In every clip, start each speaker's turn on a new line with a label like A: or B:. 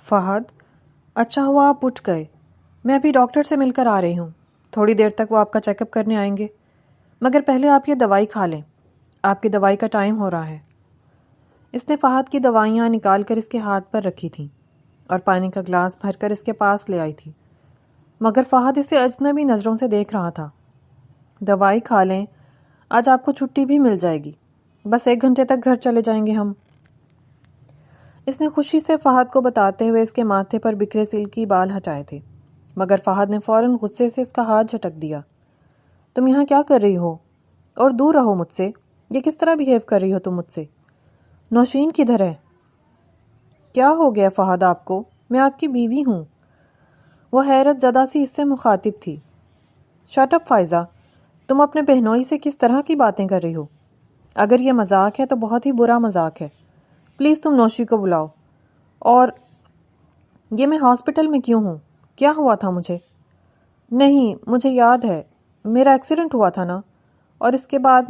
A: فہد، اچھا ہوا آپ اٹھ گئے. میں ابھی ڈاکٹر سے مل کر آ رہی ہوں. تھوڑی دیر تک وہ آپ کا چیک اپ کرنے آئیں گے، مگر پہلے آپ یہ دوائی کھا لیں. آپ کی دوائی کا ٹائم ہو رہا ہے. اس نے فہد کی دوائیاں نکال کر اس کے ہاتھ پر رکھی تھیں اور پانی کا گلاس بھر کر اس کے پاس لے آئی تھی، مگر فہد اسے اجنبی نظروں سے دیکھ رہا تھا. دوائی کھا لیں، آج آپ کو چھٹی بھی مل جائے گی. بس 1 گھنٹے تک گھر چلے جائیں گے ہم. اس نے خوشی سے فہد کو بتاتے ہوئے اس کے ماتھے پر بکھرے سلکی بال ہٹائے تھے، مگر فہد نے فوراً غصے سے اس کا ہاتھ جھٹک دیا. تم یہاں کیا کر رہی ہو؟ اور دور رہو مجھ سے. یہ کس طرح بیہیو کر رہی ہو تم مجھ سے؟ نوشین کدھر ہے؟ کیا ہو گیا فہد آپ کو؟ میں آپ کی بیوی ہوں. وہ حیرت زدہ سی اس سے مخاطب تھی. شٹ اپ فائزہ، تم اپنے بہنوئی سے کس طرح کی باتیں کر رہی ہو؟ اگر یہ مذاق ہے تو بہت ہی برا مذاق ہے. پلیز تم نوشی کو بلاؤ. اور یہ میں ہاسپٹل میں کیوں ہوں؟ کیا ہوا تھا مجھے؟ نہیں، مجھے یاد ہے، میرا ایکسیڈنٹ ہوا تھا نا، اور اس کے بعد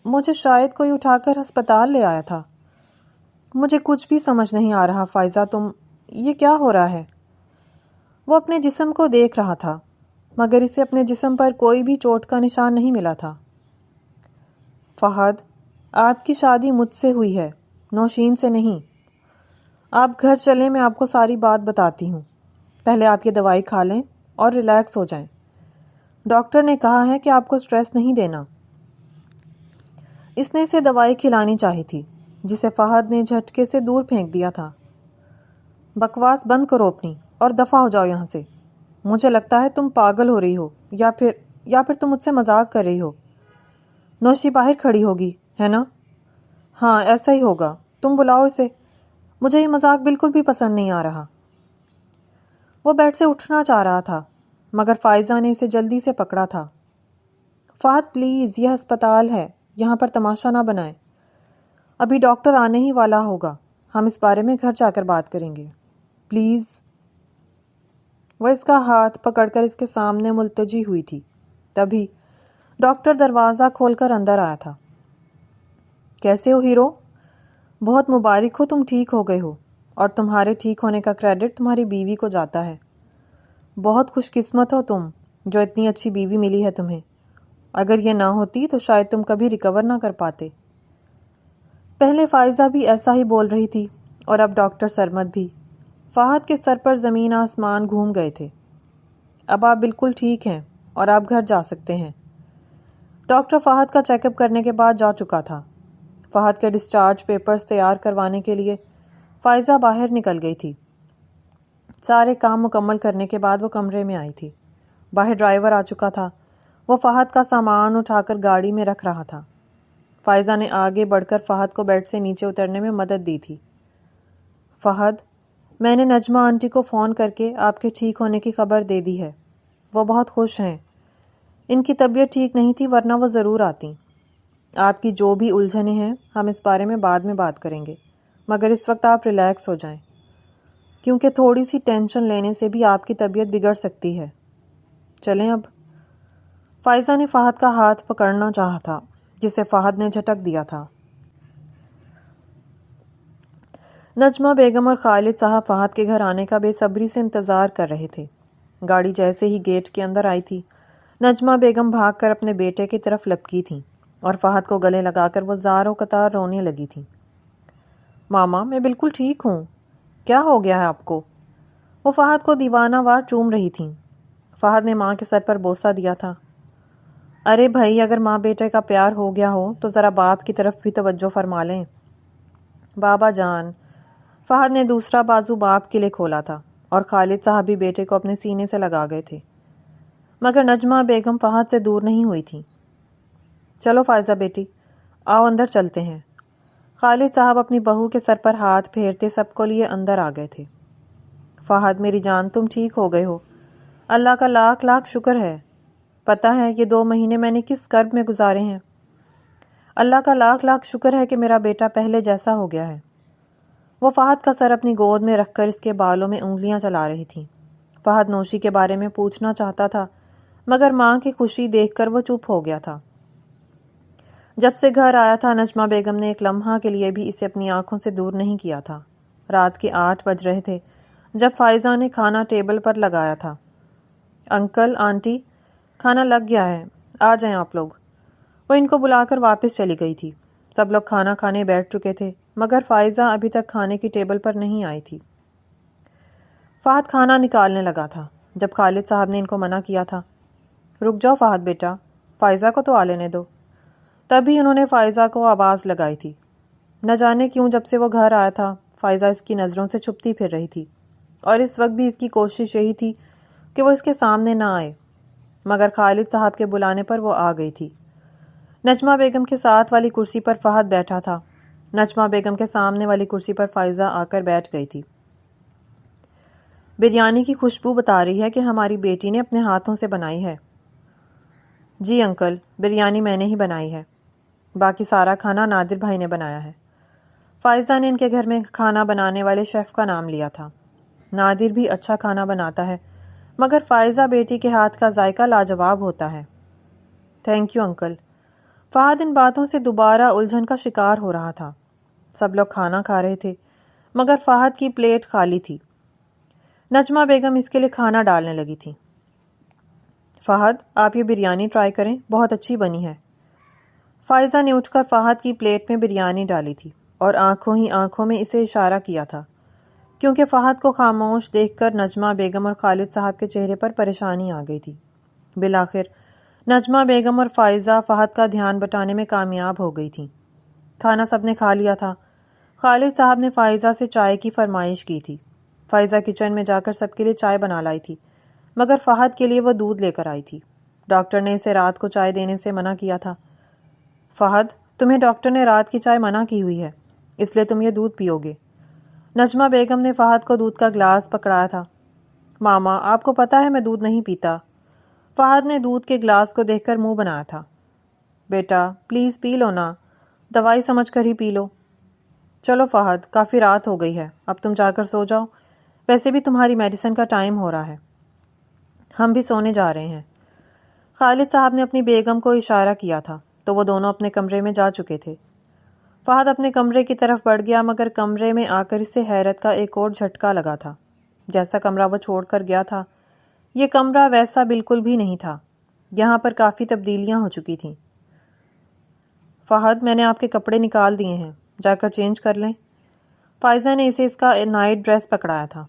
A: مجھے شاید کوئی اٹھا کر ہسپتال لے آیا تھا. مجھے کچھ بھی سمجھ نہیں آ رہا فائزہ، یہ کیا ہو رہا ہے؟ وہ اپنے جسم کو دیکھ رہا تھا، مگر اسے اپنے جسم پر کوئی بھی چوٹ کا نشان نہیں ملا تھا. فہد، آپ کی شادی مجھ سے ہوئی ہے، نوشین سے نہیں. آپ گھر چلیں، میں آپ کو ساری بات بتاتی ہوں. پہلے آپ یہ دوائی کھا لیں اور ریلیکس ہو جائیں. ڈاکٹر نے کہا ہے کہ آپ کو سٹریس نہیں دینا. اس نے اسے دوائی کھلانی چاہی تھی، جسے فہد نے جھٹکے سے دور پھینک دیا تھا. بکواس بند کرو اپنی اور دفع ہو جاؤ یہاں سے. مجھے لگتا ہے تم پاگل ہو رہی ہو، یا پھر تم مجھ سے مذاق کر رہی ہو. نوشی باہر کھڑی ہوگی، ہے نا؟ ہاں، ایسا ہی ہوگا. تم بلاؤ اسے. مجھے یہ مذاق بالکل بھی پسند نہیں آ رہا. وہ بیڈ سے اٹھنا چاہ رہا تھا، مگر فائزہ نے اسے جلدی سے پکڑا تھا. فہد پلیز، یہ ہسپتال ہے، یہاں پر تماشا نہ بنائیں. ابھی ڈاکٹر آنے ہی والا ہوگا، ہم اس بارے میں گھر جا کر بات کریں گے. پلیز. وہ اس کا ہاتھ پکڑ کر اس کے سامنے ملتجی ہوئی تھی. تبھی ڈاکٹر دروازہ کھول کر اندر آیا تھا. کیسے ہو ہیرو؟ بہت مبارک ہو، تم ٹھیک ہو گئے ہو، اور تمہارے ٹھیک ہونے کا کریڈٹ تمہاری بیوی کو جاتا ہے. بہت خوش قسمت ہو تم، جو اتنی اچھی بیوی ملی ہے تمہیں. اگر یہ نہ ہوتی تو شاید تم کبھی ریکور نہ کر پاتے. پہلے فائزہ بھی ایسا ہی بول رہی تھی، اور اب ڈاکٹر سرمد بھی. فہد کے سر پر زمین آسمان گھوم گئے تھے. اب آپ بالکل ٹھیک ہیں اور آپ گھر جا سکتے ہیں. ڈاکٹر فہد کا چیک اپ کرنے کے بعد جا چکا تھا. فہد کے ڈسچارج پیپرز تیار کروانے کے لیے فائزہ باہر نکل گئی تھی. سارے کام مکمل کرنے کے بعد وہ کمرے میں آئی تھی. باہر ڈرائیور آ چکا تھا. وہ فہد کا سامان اٹھا کر گاڑی میں رکھ رہا تھا. فائزہ نے آگے بڑھ کر فہد کو بیڈ سے نیچے اترنے میں مدد دی تھی. فہد، میں نے نجمہ آنٹی کو فون کر کے آپ کے ٹھیک ہونے کی خبر دے دی ہے. وہ بہت خوش ہیں. ان کی طبیعت ٹھیک نہیں تھی، ورنہ وہ ضرور آتی. آپ کی جو بھی الجھنیں ہیں ہم اس بارے میں بعد میں بات کریں گے، مگر اس وقت آپ ریلیکس ہو جائیں، کیونکہ تھوڑی سی ٹینشن لینے سے بھی آپ کی طبیعت بگڑ سکتی ہے. چلیں اب. فائزہ نے فہد کا ہاتھ پکڑنا چاہا تھا، جسے فہد نے جھٹک دیا تھا. نجمہ بیگم اور خالد صاحب فہد کے گھر آنے کا بے صبری سے انتظار کر رہے تھے. گاڑی جیسے ہی گیٹ کے اندر آئی تھی، نجمہ بیگم بھاگ کر اپنے بیٹے کی طرف لپکی تھیں اور فہد کو گلے لگا کر وہ زار و قطار رونے لگی تھیں. ماما، میں بالکل ٹھیک ہوں. کیا ہو گیا ہے آپ کو؟ وہ فہد کو دیوانہ وار چوم رہی تھیں. فہد نے ماں کے سر پر بوسہ دیا تھا. ارے بھائی، اگر ماں بیٹے کا پیار ہو گیا ہو تو ذرا باپ کی طرف بھی توجہ فرما لیں. بابا جان. فہد نے دوسرا بازو باپ کے لیے کھولا تھا، اور خالد صاحب بھی بیٹے کو اپنے سینے سے لگا گئے تھے، مگر نجمہ بیگم فہد سے دور نہیں ہوئی تھی. چلو فائزہ بیٹی، آؤ اندر چلتے ہیں. خالد صاحب اپنی بہو کے سر پر ہاتھ پھیرتے سب کو لیے اندر آ گئے تھے. فہد میری جان، تم ٹھیک ہو گئے ہو، اللہ کا لاکھ لاکھ شکر ہے. پتہ ہے یہ 2 مہینے میں نے کس کرب میں گزارے ہیں. اللہ کا لاکھ لاکھ شکر ہے کہ میرا بیٹا پہلے جیسا ہو گیا ہے. وہ فہد کا سر اپنی گود میں رکھ کر اس کے بالوں میں انگلیاں چلا رہی تھی. فہد نوشی کے بارے میں پوچھنا چاہتا تھا، مگر ماں کی خوشی دیکھ کر وہ چپ ہو گیا تھا. جب سے گھر آیا تھا، نجمہ بیگم نے ایک لمحہ کے لیے بھی اسے اپنی آنکھوں سے دور نہیں کیا تھا. رات کے 8 بج رہے تھے جب فائزہ نے کھانا ٹیبل پر لگایا تھا۔ انکل، آنٹی، کھانا لگ گیا ہے، آ جائیں آپ لوگ۔ وہ ان کو بلا کر واپس چلی گئی تھی۔ سب لوگ کھانا کھانے بیٹھ چکے تھے مگر فائزہ ابھی تک کھانے کی ٹیبل پر نہیں آئی تھی۔ فہد کھانا نکالنے لگا تھا جب خالد صاحب نے ان کو منع کیا تھا۔ رک جاؤ فہد بیٹا، فائزہ کو تو آ لینے دو۔ تبھی انہوں نے فائزہ کو آواز لگائی تھی۔ نہ جانے کیوں جب سے وہ گھر آیا تھا فائزہ اس کی نظروں سے چھپتی پھر رہی تھی، اور اس وقت بھی اس کی کوشش یہی تھی کہ وہ اس کے سامنے نہ آئے، مگر خالد صاحب کے بلانے پر وہ آ گئی تھی۔ نجمہ بیگم کے ساتھ والی کرسی پر فہد بیٹھا تھا۔ نجمہ بیگم کے سامنے والی کرسی پر فائزہ آ کر بیٹھ گئی تھی۔ بریانی کی خوشبو بتا رہی ہے کہ ہماری بیٹی نے اپنے ہاتھوں سے بنائی ہے۔ جی انکل، بریانی میں نے ہی بنائی ہے، باقی سارا کھانا نادر بھائی نے بنایا ہے۔ فائزہ نے ان کے گھر میں کھانا بنانے والے شیف کا نام لیا تھا۔ نادر بھی اچھا کھانا بناتا ہے مگر فائزہ بیٹی کے ہاتھ کا ذائقہ لاجواب ہوتا ہے۔ Thank you uncle. فہد ان باتوں سے دوبارہ الجھن کا شکار ہو رہا تھا۔ سب لوگ کھانا کھا رہے تھے مگر فہد کی پلیٹ خالی تھی۔ نجمہ بیگم اس کے لیے کھانا ڈالنے لگی تھی۔ فہد، آپ یہ بریانی ٹرائی کریں، بہت اچھی بنی ہے۔ فائزہ نے اٹھ کر فہد کی پلیٹ میں بریانی ڈالی تھی اور آنکھوں ہی آنکھوں میں اسے اشارہ کیا تھا، کیونکہ فہد کو خاموش دیکھ کر نجمہ بیگم اور خالد صاحب کے چہرے پر پریشانی آ گئی تھی۔ بالآخر نجمہ بیگم اور فائزہ فہد کا دھیان بٹانے میں کامیاب ہو گئی تھیں۔ کھانا سب نے کھا لیا تھا۔ خالد صاحب نے فائزہ سے چائے کی فرمائش کی تھی۔ فائزہ کچن میں جا کر سب کے لیے چائے بنا لائی تھی مگر فہد کے لیے وہ دودھ لے کر آئی تھی۔ ڈاکٹر نے اسے رات کو چائے دینے سے منع کیا تھا۔ فہد، تمہیں ڈاکٹر نے رات کی چائے منع کی ہوئی ہے، اس لیے تم یہ دودھ پیو گے۔ نجمہ بیگم نے فہد کو دودھ کا گلاس پکڑایا تھا۔ ماما، آپ کو پتا ہے میں دودھ نہیں پیتا۔ فہد نے دودھ کے گلاس کو دیکھ کر منہ بنایا تھا۔ بیٹا پلیز پی لو نا، دوائی سمجھ کر ہی پی لو۔ چلو فہد، کافی رات ہو گئی ہے، اب تم جا کر سو جاؤ، ویسے بھی تمہاری میڈیسن کا ٹائم ہو رہا ہے۔ ہم بھی سونے جا رہے ہیں۔ خالد صاحب نے اپنی بیگم کو اشارہ کیا تھا تو وہ دونوں اپنے کمرے میں جا چکے تھے۔ فہد اپنے کمرے کی طرف بڑھ گیا مگر کمرے میں آ کر اسے حیرت کا ایک اور جھٹکا لگا تھا۔ جیسا کمرہ وہ چھوڑ کر گیا تھا یہ کمرہ ویسا بالکل بھی نہیں تھا، یہاں پر کافی تبدیلیاں ہو چکی تھیں۔ فہد، میں نے آپ کے کپڑے نکال دیے ہیں، جا کر چینج کر لیں۔ فائزہ نے اسے اس کا نائٹ ڈریس پکڑایا تھا۔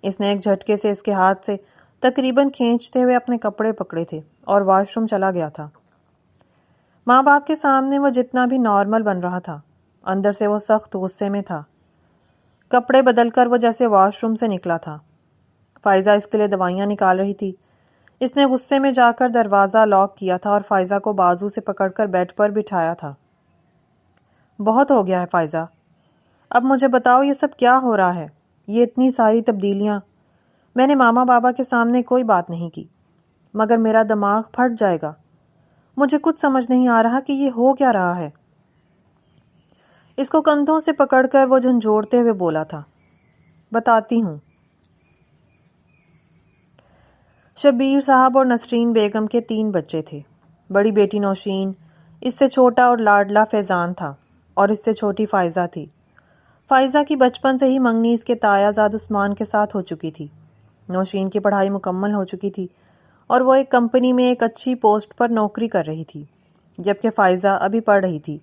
A: اس نے ایک جھٹکے سے اس کے ہاتھ سے تقریباً کھینچتے ہوئے اپنے کپڑے پکڑے تھے اور واش روم چلا گیا تھا۔ ماں باپ کے سامنے وہ جتنا بھی نارمل بن رہا تھا اندر سے وہ سخت غصے میں تھا۔ کپڑے بدل کر وہ جیسے واش روم سے نکلا تھا۔ فائزہ اس کے لیے دوائیاں نکال رہی تھی۔ اس نے غصے میں جا کر دروازہ لاک کیا تھا اور فائزہ کو بازو سے پکڑ کر بیڈ پر بٹھایا تھا۔ بہت ہو گیا ہے فائزہ، اب مجھے بتاؤ یہ سب کیا ہو رہا ہے، یہ اتنی ساری تبدیلیاں۔ میں نے ماما بابا کے سامنے کوئی بات نہیں کی مگر میرا دماغ پھٹ جائے گا، مجھے کچھ سمجھ نہیں آ رہا کہ یہ ہو کیا رہا ہے۔ اس کو کندھوں سے پکڑ کر وہ جھنجھوڑتے ہوئے بولا تھا، بتاتی ہوں۔ شبیر صاحب اور نسرین بیگم کے 3 بچے تھے۔ بڑی بیٹی نوشین، اس سے چھوٹا اور لاڈلا فیضان تھا اور اس سے چھوٹی فائزہ تھی۔ فائزہ کی بچپن سے ہی منگنی اس کے تایا زاد عثمان کے ساتھ ہو چکی تھی۔ نوشین کی پڑھائی مکمل ہو چکی تھی اور وہ ایک کمپنی میں ایک اچھی پوسٹ پر نوکری کر رہی تھی، جبکہ فائزہ ابھی پڑھ رہی تھی۔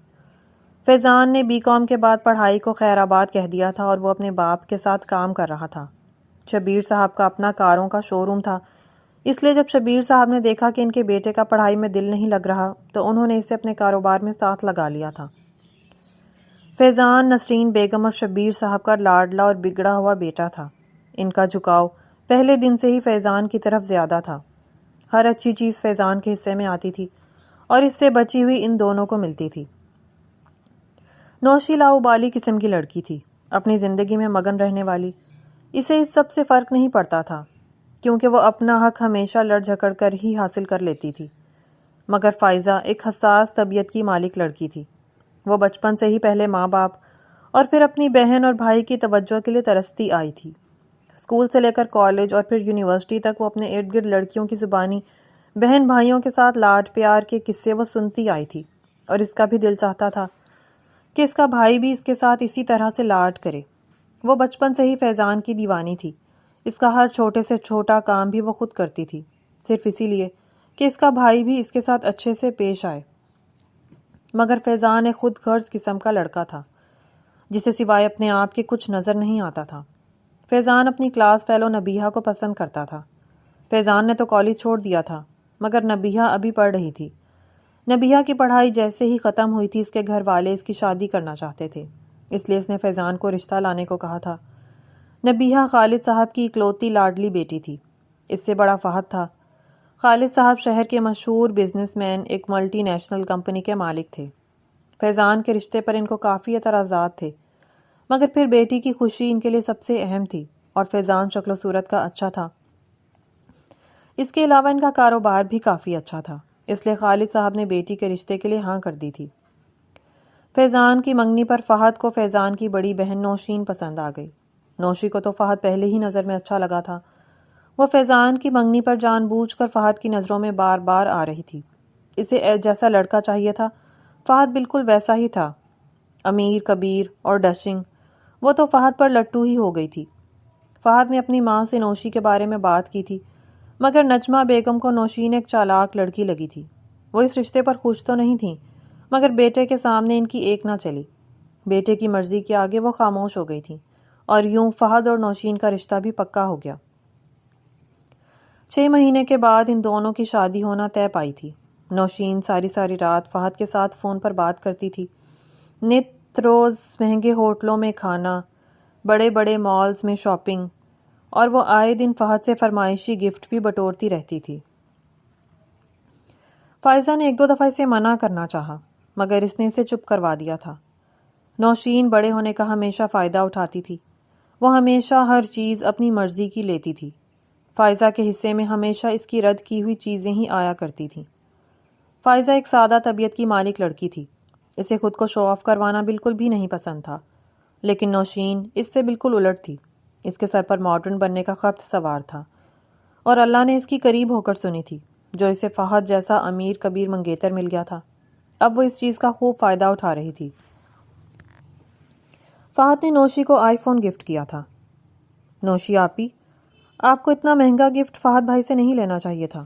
A: فیضان نے BCom کے بعد پڑھائی کو خیر آباد کہہ دیا تھا اور وہ اپنے باپ کے ساتھ کام کر رہا تھا۔ شبیر صاحب کا اپنا کاروں کا شو روم تھا، اس لیے جب شبیر صاحب نے دیکھا کہ ان کے بیٹے کا پڑھائی میں دل نہیں لگ رہا تو انہوں نے اسے اپنے کاروبار میں ساتھ لگا لیا تھا۔ فیضان نسرین بیگم اور شبیر صاحب کا لاڈلا اور بگڑا ہوا بیٹا تھا۔ ان کا جھکاؤ پہلے دن سے ہی فیضان کی طرف زیادہ تھا۔ ہر اچھی چیز فیضان کے حصے میں آتی تھی اور اس سے بچی ہوئی ان دونوں کو ملتی تھی۔ نوشی لاؤبالی قسم کی لڑکی تھی، اپنی زندگی میں مگن رہنے والی۔ اسے اس سب سے فرق نہیں پڑتا تھا کیونکہ وہ اپنا حق ہمیشہ لڑ جھگڑ کر ہی حاصل کر لیتی تھی۔ مگر فائزہ ایک حساس طبیعت کی مالک لڑکی تھی۔ وہ بچپن سے ہی پہلے ماں باپ اور پھر اپنی بہن اور بھائی کی توجہ کے لیے ترستی آئی تھی۔ اسکول سے لے کر کالج اور پھر یونیورسٹی تک وہ اپنے ارد گرد لڑکیوں کی زبانی بہن بھائیوں کے ساتھ لاڈ پیار کے قصے وہ سنتی آئی تھی اور اس کا بھی دل چاہتا تھا کہ اس کا بھائی بھی اس کے ساتھ اسی طرح سے لاڈ کرے۔ وہ بچپن سے ہی فیضان کی دیوانی تھی. اس کا ہر چھوٹے سے چھوٹا کام بھی وہ خود کرتی تھی، صرف اسی لیے کہ اس کا بھائی بھی اس کے ساتھ اچھے سے پیش آئے. مگر فیضان ایک خود غرض قسم کا لڑکا تھا جسے سوائے اپنے آپ کے کچھ نظر نہیں آتا تھا. فیضان اپنی کلاس فیلو نبیہہ کو پسند کرتا تھا. فیضان نے تو کالج چھوڑ دیا تھا، مگر نبیہہ ابھی پڑھ رہی تھی. نبیہہ کی پڑھائی جیسے ہی ختم ہوئی تھی اس کے گھر والے اس کی شادی کرنا چاہتے تھے، اس لیے اس نے فیضان کو رشتہ لانے کو کہا تھا. نبیہہ خالد صاحب کی اکلوتی لاڈلی بیٹی تھی. اس سے بڑا فہد تھا. خالد صاحب شہر کے مشہور بزنس مین، ایک ملٹی نیشنل کمپنی کے مالک تھے. فیضان کے رشتے پر ان کو کافی اعتراضات تھے، مگر پھر بیٹی کی خوشی ان کے لیے سب سے اہم تھی، اور فیضان شکل و صورت کا اچھا تھا. اس کے علاوہ ان کا کاروبار بھی کافی اچھا تھا، اس لیے خالد صاحب نے بیٹی کے رشتے کے لیے ہاں کر دی تھی. فیضان کی منگنی پر فہد کو فیضان کی بڑی بہن نوشین پسند آ گئی. نوشی کو تو فہد پہلے ہی نظر میں اچھا لگا تھا. وہ فیضان کی منگنی پر جان بوجھ کر فہد کی نظروں میں بار بار آ رہی تھی. اسے جیسا لڑکا چاہیے تھا فہد بالکل ویسا ہی تھا، امیر، کبیر اور ڈشنگ. وہ تو فہد پر لٹو ہی ہو گئی تھی. فہد نے اپنی ماں سے نوشی کے بارے میں بات کی تھی، مگر نجمہ بیگم کو نوشین ایک چالاک لڑکی لگی تھی. وہ اس رشتے پر خوش تو نہیں تھیں، مگر بیٹے کے سامنے ان کی ایک نہ چلی. بیٹے کی مرضی کے آگے وہ خاموش ہو گئی تھی، اور یوں فہد اور نوشین کا رشتہ بھی پکا ہو گیا. 6 مہینے کے بعد ان دونوں کی شادی ہونا طے پائی تھی. نوشین ساری ساری رات فہد کے ساتھ فون پر بات کرتی تھی. نت روز مہنگے ہوٹلوں میں کھانا، بڑے بڑے مالز میں شاپنگ، اور وہ آئے دن فہد سے فرمائشی گفٹ بھی بٹورتی رہتی تھی. فائزہ نے 1-2 دفعہ اسے منع کرنا چاہا، مگر اس نے اسے چپ کروا دیا تھا. نوشین بڑے ہونے کا ہمیشہ فائدہ اٹھاتی تھی. وہ ہمیشہ ہر چیز اپنی مرضی کی لیتی تھی. فائزہ کے حصے میں ہمیشہ اس کی رد کی ہوئی چیزیں ہی آیا کرتی تھیں. فائزہ ایک سادہ طبیعت کی مالک لڑکی تھی. اسے خود کو شو آف کروانا بالکل بھی نہیں پسند تھا، لیکن نوشین اس سے بالکل الٹ تھی. اس کے سر پر ماڈرن بننے کا خبت سوار تھا، اور اللہ نے اس کی قریب ہو کر سنی تھی. جو اسے فہد جیسا امیر کبیر منگیتر مل گیا تھا، اب وہ اس چیز کا خوب فائدہ اٹھا رہی تھی. فہد نے نوشی کو آئی فون گفٹ کیا تھا. نوشی آپی، آپ کو اتنا مہنگا گفٹ فہد بھائی سے نہیں لینا چاہیے تھا.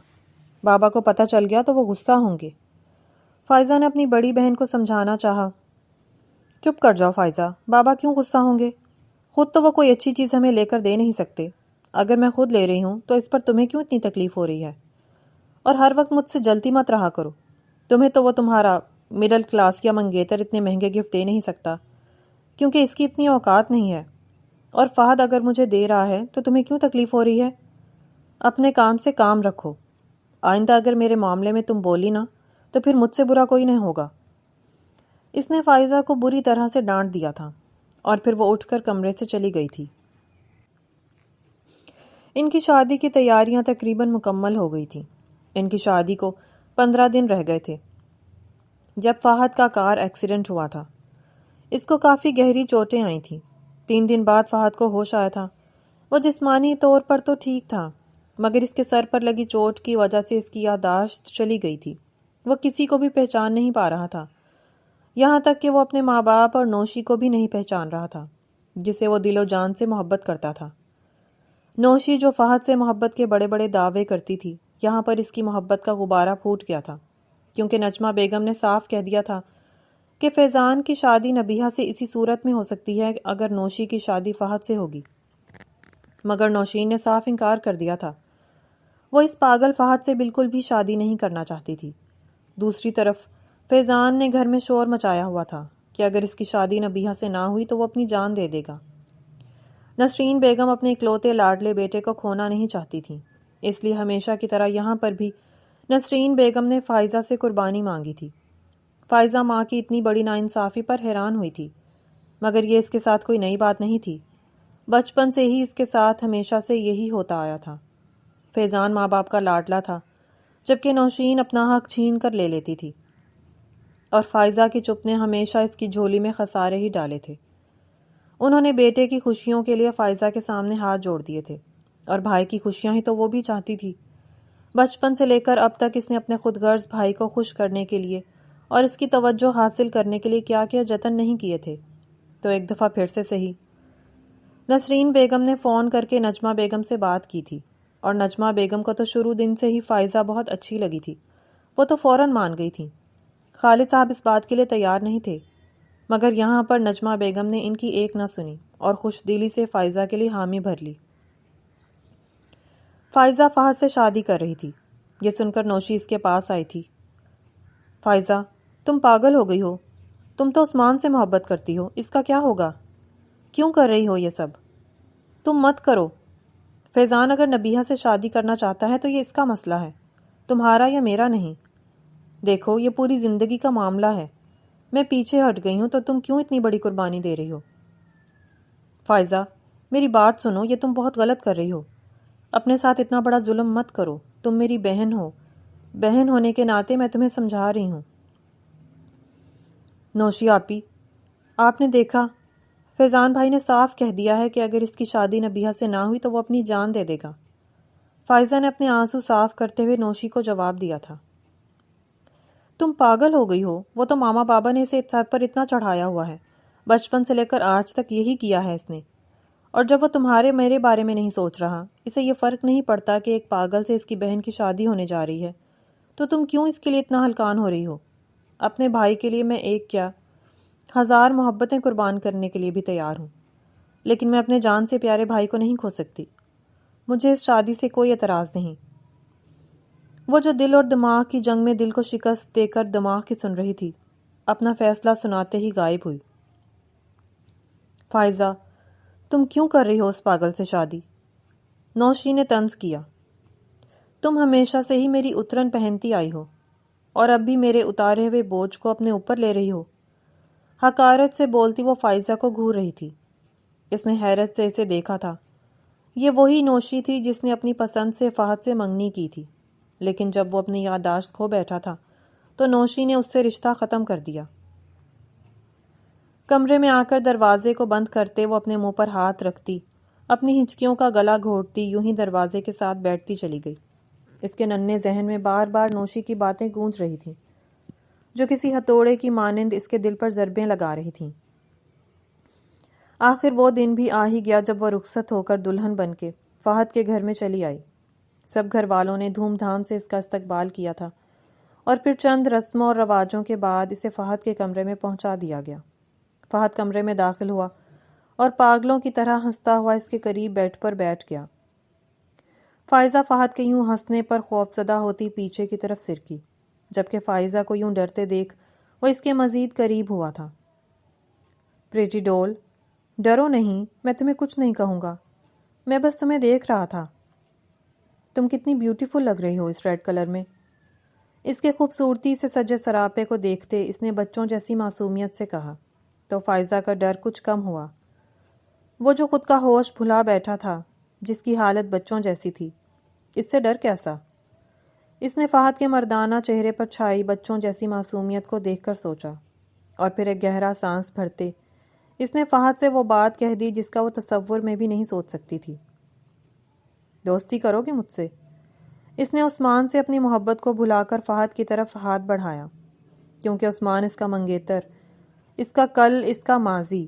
A: بابا کو پتہ چل گیا تو وہ غصہ ہوں گے. فائزہ نے اپنی بڑی بہن کو سمجھانا چاہا. چپ کر جاؤ فائزہ، بابا کیوں غصہ ہوں گے؟ خود تو وہ کوئی اچھی چیز ہمیں لے کر دے نہیں سکتے. اگر میں خود لے رہی ہوں تو اس پر تمہیں کیوں اتنی تکلیف ہو رہی ہے؟ اور ہر وقت مجھ سے جلتی مت رہا کرو. تمہیں تو وہ تمہارا مڈل کلاس یا منگیتر اتنے مہنگے گفٹ دے نہیں سکتا، کیونکہ اس کی اتنی اوقات نہیں ہے. اور فہد اگر مجھے دے رہا ہے تو تمہیں کیوں تکلیف ہو رہی ہے؟ اپنے کام سے کام رکھو. آئندہ اگر میرے معاملے میں تم بولی نا تو پھر مجھ سے برا کوئی نہیں ہوگا. اس نے فائزہ کو بری طرح سے ڈانٹ دیا تھا، اور پھر وہ اٹھ کر کمرے سے چلی گئی تھی. ان کی شادی کی تیاریاں تقریباً مکمل ہو گئی تھیں. ان کی شادی کو 15 دن رہ گئے تھے جب فہد کا کار ایکسیڈنٹ ہوا تھا. اس کو کافی گہری چوٹیں آئی تھیں. 3 دن بعد فہد کو ہوش آیا تھا. وہ جسمانی طور پر تو ٹھیک تھا، مگر اس کے سر پر لگی چوٹ کی وجہ سے اس کی یادداشت چلی گئی تھی. وہ کسی کو بھی پہچان نہیں پا رہا تھا، یہاں تک کہ وہ اپنے ماں باپ اور نوشی کو بھی نہیں پہچان رہا تھا، جسے وہ دل و جان سے محبت کرتا تھا. نوشی جو فہد سے محبت کے بڑے بڑے دعوے کرتی تھی، یہاں پر اس کی محبت کا غبارہ پھوٹ گیا تھا، کیونکہ نجمہ بیگم نے صاف کہہ دیا تھا کہ فیضان کی شادی نبیہہ سے اسی صورت میں ہو سکتی ہے اگر نوشی کی شادی فہد سے ہوگی. مگر نوشین نے صاف انکار کر دیا تھا. وہ اس پاگل فہد سے بالکل بھی شادی نہیں کرنا چاہتی تھی. دوسری طرف فیضان نے گھر میں شور مچایا ہوا تھا کہ اگر اس کی شادی نبیہہ سے نہ ہوئی تو وہ اپنی جان دے دے گا. نسرین بیگم اپنے اکلوتے لاڈلے بیٹے کو کھونا نہیں چاہتی تھی، اس لیے ہمیشہ کی طرح یہاں پر بھی نسرین بیگم نے فائزہ سے قربانی مانگی تھی. فائزہ ماں کی اتنی بڑی ناانصافی پر حیران ہوئی تھی، مگر یہ اس کے ساتھ کوئی نئی بات نہیں تھی. بچپن سے ہی اس کے ساتھ ہمیشہ سے یہی ہوتا آیا تھا. فیضان ماں باپ کا لاڈلا تھا، جبکہ نوشین اپنا حق چھین کر لے لیتی تھی، اور فائزہ کی چپ نے ہمیشہ اس کی جھولی میں خسارے ہی ڈالے تھے. انہوں نے بیٹے کی خوشیوں کے لیے فائزہ کے سامنے ہاتھ جوڑ دیے تھے، اور بھائی کی خوشیاں ہی تو وہ بھی چاہتی تھی. بچپن سے لے کر اب تک اس نے اپنے خود غرض بھائی کو خوش کرنے کے لیے اور اس کی توجہ حاصل کرنے کے لیے کیا کیا جتن نہیں کیے تھے. تو ایک دفعہ پھر سے صحیح نسرین بیگم نے فون کر کے نجمہ بیگم سے بات کی تھی، اور نجمہ بیگم کو تو شروع دن سے ہی فائزہ بہت اچھی لگی تھی۔ وہ تو فوراً مان گئی تھی۔ خالد صاحب اس بات کے لیے تیار نہیں تھے، مگر یہاں پر نجمہ بیگم نے ان کی ایک نہ سنی اور خوش دلی سے فائزہ کے لیے حامی بھر لی۔ فائزہ فہد سے شادی کر رہی تھی، یہ سن کر نوشی اس کے پاس آئی تھی۔ فائزہ، تم پاگل ہو گئی ہو، تم تو عثمان سے محبت کرتی ہو، اس کا کیا ہوگا؟ کیوں کر رہی ہو یہ سب؟ تم مت کرو۔ فیضان اگر نبیہہ سے شادی کرنا چاہتا ہے تو یہ اس کا مسئلہ ہے، تمہارا یا میرا نہیں۔ دیکھو یہ پوری زندگی کا معاملہ ہے، میں پیچھے ہٹ گئی ہوں تو تم کیوں اتنی بڑی قربانی دے رہی ہو؟ فائزہ، میری بات سنو، یہ تم بہت غلط کر رہی ہو، اپنے ساتھ اتنا بڑا ظلم مت کرو، تم میری بہن ہو، بہن ہونے کے ناطے میں تمہیں سمجھا رہی ہوں۔ نوشی آپی، آپ نے دیکھا، فیضان بھائی نے صاف کہہ دیا ہے کہ اگر اس کی شادی نبیہہ سے نہ ہوئی تو وہ اپنی جان دے دے گا۔ فائزہ نے اپنے آنسو صاف کرتے ہوئے نوشی کو جواب دیا تھا۔ تم پاگل ہو گئی ہو، وہ تو ماما بابا نے اسے سر پر اتنا چڑھایا ہوا ہے، بچپن سے لے کر آج تک یہی کیا ہے اس نے، اور جب وہ تمہارے میرے بارے میں نہیں سوچ رہا، اسے یہ فرق نہیں پڑتا کہ ایک پاگل سے اس کی بہن کی شادی ہونے جا رہی ہے، تو تم کیوں اس کے لیے اتنا ہلکان ہو رہی ہو؟ اپنے بھائی کے لیے میں ایک کیا 1000 محبتیں قربان کرنے کے لیے بھی تیار ہوں، لیکن میں اپنے جان سے پیارے بھائی کو نہیں کھو سکتی۔ مجھے اس شادی سے کوئی اعتراض نہیں۔ وہ جو دل اور دماغ کی جنگ میں دل کو شکست دے کر دماغ کی سن رہی تھی، اپنا فیصلہ سناتے ہی غائب ہوئی۔ فائزہ، تم کیوں کر رہی ہو اس پاگل سے شادی؟ نوشی نے طنز کیا۔ تم ہمیشہ سے ہی میری اترن پہنتی آئی ہو، اور اب بھی میرے اتارے ہوئے بوجھ کو اپنے اوپر لے رہی ہو۔ حقارت سے بولتی وہ فائزہ کو گھور رہی تھی۔ اس نے حیرت سے اسے دیکھا تھا۔ یہ وہی نوشی تھی جس نے اپنی پسند سے فہد سے منگنی کی تھی، لیکن جب وہ اپنی یادداشت کھو بیٹھا تھا تو نوشی نے اس سے رشتہ ختم کر دیا۔ کمرے میں آ کر دروازے کو بند کرتے وہ اپنے منہ پر ہاتھ رکھتی، اپنی ہچکیوں کا گلا گھونٹتی یوں ہی دروازے کے ساتھ بیٹھتی چلی گئی۔ اس کے ننھے ذہن میں بار بار نوشی کی باتیں گونج رہی تھیں، جو کسی ہتھوڑے کی مانند اس کے دل پر ضربیں لگا رہی تھیں۔ آخر وہ دن بھی آ ہی گیا جب وہ رخصت ہو کر دلہن بن کے فہد کے گھر میں چلی آئی۔ سب گھر والوں نے دھوم دھام سے اس کا استقبال کیا تھا، اور پھر چند رسموں اور رواجوں کے بعد اسے فہد کے کمرے میں پہنچا دیا گیا۔ فہد کمرے میں داخل ہوا اور پاگلوں کی طرح ہنستا ہوا اس کے قریب بیڈ پر بیٹھ گیا۔ فائزہ فہد کے یوں ہنسنے پر خوفزدہ ہوتی پیچھے کی طرف سرکی، جبکہ فائزہ کو یوں ڈرتے دیکھ وہ اس کے مزید قریب ہوا تھا۔ پریٹی ڈول، ڈرو نہیں، میں تمہیں کچھ نہیں کہوں گا، میں بس تمہیں دیکھ رہا تھا۔ تم کتنی بیوٹیفل لگ رہی ہو اس ریڈ کلر میں۔ اس کے خوبصورتی سے سجے سراپے کو دیکھتے اس نے بچوں جیسی معصومیت سے کہا، تو فائزہ کا ڈر کچھ کم ہوا۔ وہ جو خود کا ہوش بھلا بیٹھا تھا، جس کی حالت بچوں جیسی تھی، اس سے ڈر کیسا؟ اس نے فہد کے مردانہ چہرے پر چھائی بچوں جیسی معصومیت کو دیکھ کر سوچا، اور پھر ایک گہرا سانس بھرتے اس نے فہد سے وہ بات کہہ دی جس کا وہ تصور میں بھی نہیں سوچ سکتی تھی۔ دوستی کرو گے مجھ سے؟ اس نے عثمان سے اپنی محبت کو بھلا کر فہد کی طرف ہاتھ بڑھایا، کیونکہ عثمان اس کا منگیتر، اس کا کل، اس کا ماضی،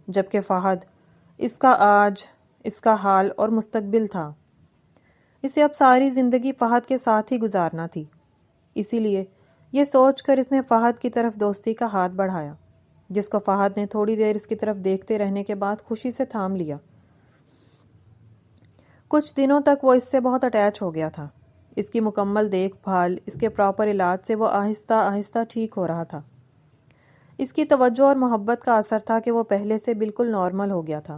A: جبکہ فہد اس کا آج، اس کا حال اور مستقبل تھا۔ اسے اب ساری زندگی فہد کے ساتھ ہی گزارنا تھی، اسی لیے یہ سوچ کر اس نے فہد کی طرف دوستی کا ہاتھ بڑھایا، جس کو فہد نے تھوڑی دیر اس کی طرف دیکھتے رہنے کے بعد خوشی سے تھام لیا۔ کچھ دنوں تک وہ اس سے بہت اٹیچ ہو گیا تھا۔ اس کی مکمل دیکھ بھال، اس کے پراپر علاج سے وہ آہستہ آہستہ ٹھیک ہو رہا تھا۔ اس کی توجہ اور محبت کا اثر تھا کہ وہ پہلے سے بالکل نارمل ہو گیا تھا۔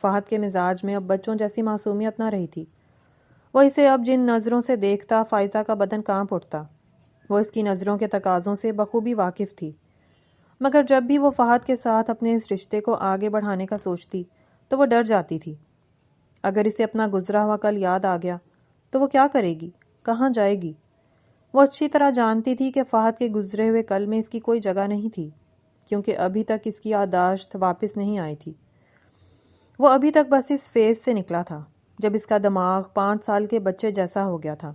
A: فہد کے مزاج میں اب بچوں جیسی معصومیت نہ رہی تھی۔ وہ اسے اب جن نظروں سے دیکھتا، فائزہ کا بدن کانپ اٹھتا۔ وہ اس کی نظروں کے تقاضوں سے بخوبی واقف تھی، مگر جب بھی وہ فہد کے ساتھ اپنے اس رشتے کو آگے بڑھانے کا سوچتی تو وہ ڈر جاتی تھی۔ اگر اسے اپنا گزرا ہوا کل یاد آ گیا تو وہ کیا کرے گی، کہاں جائے گی؟ وہ اچھی طرح جانتی تھی کہ فہد کے گزرے ہوئے کل میں اس کی کوئی جگہ نہیں تھی، کیونکہ ابھی تک اس کی یادداشت واپس نہیں آئی تھی۔ وہ ابھی تک بس اس فیز سے نکلا تھا جب اس کا دماغ 5 سال کے بچے جیسا ہو گیا تھا،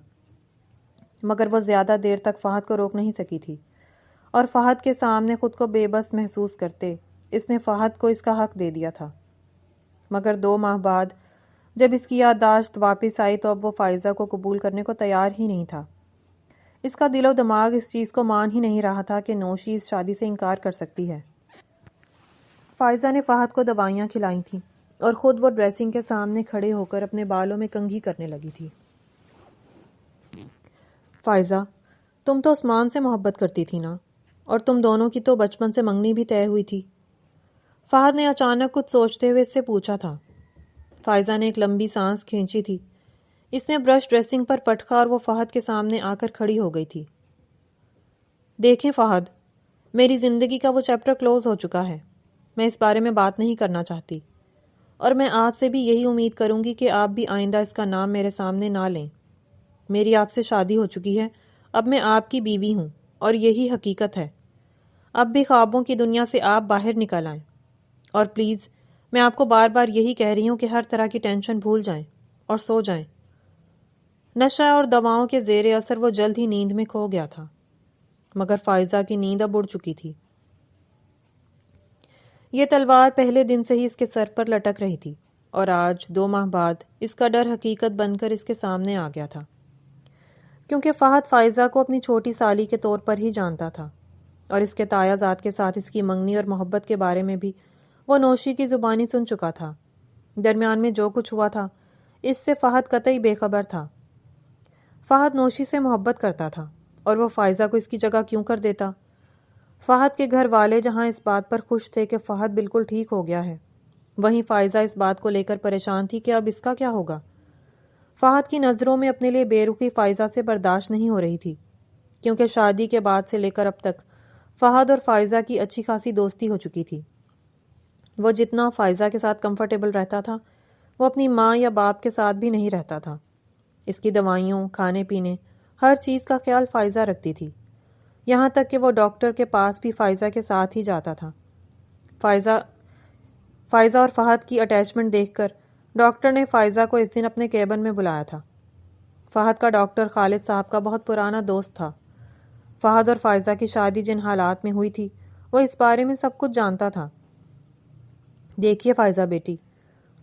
A: مگر وہ زیادہ دیر تک فہد کو روک نہیں سکی تھی، اور فہد کے سامنے خود کو بے بس محسوس کرتے اس نے فہد کو اس کا حق دے دیا تھا۔ مگر 2 ماہ بعد جب اس کی یادداشت واپس آئی تو اب وہ فائزہ کو قبول کرنے کو تیار ہی نہیں تھا۔ اس کا دل و دماغ اس چیز کو مان ہی نہیں رہا تھا کہ نوشی اس شادی سے انکار کر سکتی ہے۔ فائزہ نے فہد کو دوائیاں کھلائی تھیں اور خود وہ ڈریسنگ کے سامنے کھڑے ہو کر اپنے بالوں میں کنگھی کرنے لگی تھی۔ فائزہ، تم تو عثمان سے محبت کرتی تھی نا، اور تم دونوں کی تو بچپن سے منگنی بھی طے ہوئی تھی۔ فہد نے اچانک کچھ سوچتے ہوئے اس سے پوچھا تھا۔ فائزہ نے ایک لمبی سانس کھینچی تھی۔ اس نے برش ڈریسنگ پر پٹکا اور وہ فہد کے سامنے آ کر کھڑی ہو گئی تھی۔ دیکھیں فہد، میری زندگی کا وہ چیپٹر کلوز ہو چکا ہے۔ میں اس بارے میں بات نہیں کرنا چاہتی، اور میں آپ سے بھی یہی امید کروں گی کہ آپ بھی آئندہ اس کا نام میرے سامنے نہ لیں۔ میری آپ سے شادی ہو چکی ہے، اب میں آپ کی بیوی ہوں، اور یہی حقیقت ہے۔ اب بھی خوابوں کی دنیا سے آپ باہر نکل آئیں، اور پلیز میں آپ کو بار بار یہی کہہ رہی ہوں کہ ہر طرح کی ٹینشن بھول جائیں اور سو جائیں۔ نشہ اور دواؤں کے زیر اثر وہ جلد ہی نیند میں کھو گیا تھا، مگر فائزہ کی نیند اب اڑ چکی تھی۔ یہ تلوار پہلے دن سے ہی اس کے سر پر لٹک رہی تھی، اور آج 2 ماہ بعد اس کا ڈر حقیقت بن کر اس کے سامنے آ گیا تھا، کیونکہ فہد فائزہ کو اپنی چھوٹی سالی کے طور پر ہی جانتا تھا، اور اس کے تایا ذات کے ساتھ اس کی منگنی اور محبت کے بارے میں بھی وہ نوشی کی زبانی سن چکا تھا۔ درمیان میں جو کچھ ہوا تھا اس سے فہد قطعی بے خبر تھا۔ فہد نوشی سے محبت کرتا تھا، اور وہ فائزہ کو اس کی جگہ کیوں کر دیتا؟ فہد کے گھر والے جہاں اس بات پر خوش تھے کہ فہد بالکل ٹھیک ہو گیا ہے، وہیں فائزہ اس بات کو لے کر پریشان تھی کہ اب اس کا کیا ہوگا۔ فہد کی نظروں میں اپنے لیے بے رخی فائزہ سے برداشت نہیں ہو رہی تھی، کیونکہ شادی کے بعد سے لے کر اب تک فہد اور فائزہ کی اچھی خاصی دوستی ہو چکی تھی۔ وہ جتنا فائزہ کے ساتھ کمفرٹیبل رہتا تھا، وہ اپنی ماں یا باپ کے ساتھ بھی نہیں رہتا تھا۔ اس کی دوائیوں، کھانے پینے، ہر چیز کا خیال فائزہ رکھتی تھی، یہاں تک کہ وہ ڈاکٹر کے پاس بھی فائزہ کے ساتھ ہی جاتا تھا۔ فائزہ اور فہد کی اٹیچمنٹ دیکھ کر ڈاکٹر نے فائزہ کو اس دن اپنے کیبن میں بلایا تھا۔ فہد کا ڈاکٹر خالد صاحب کا بہت پرانا دوست تھا۔ فہد اور فائزہ کی شادی جن حالات میں ہوئی تھی وہ اس بارے میں سب کچھ جانتا تھا۔ دیکھیے فائزہ بیٹی،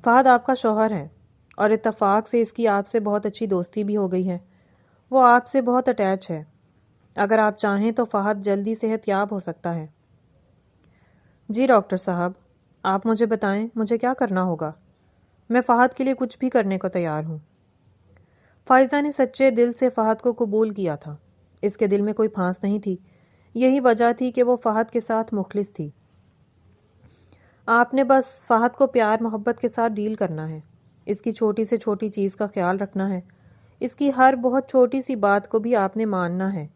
A: فہد آپ کا شوہر ہے، اور اتفاق سے اس کی آپ سے بہت اچھی دوستی بھی ہو گئی ہے۔ وہ آپ سے بہت اٹیچ ہے۔ اگر آپ چاہیں تو فہد جلدی صحت یاب ہو سکتا ہے۔ جی ڈاکٹر صاحب، آپ مجھے بتائیں مجھے کیا کرنا ہوگا؟ میں فہد کے لیے کچھ بھی کرنے کو تیار ہوں۔ فائزہ نے سچے دل سے فہد کو قبول کیا تھا۔ اس کے دل میں کوئی پھانس نہیں تھی، یہی وجہ تھی کہ وہ فہد کے ساتھ مخلص تھی۔ آپ نے بس فہد کو پیار محبت کے ساتھ ڈیل کرنا ہے، اس کی چھوٹی سے چھوٹی چیز کا خیال رکھنا ہے، اس کی ہر بہت چھوٹی سی بات کو بھی آپ نے ماننا ہے،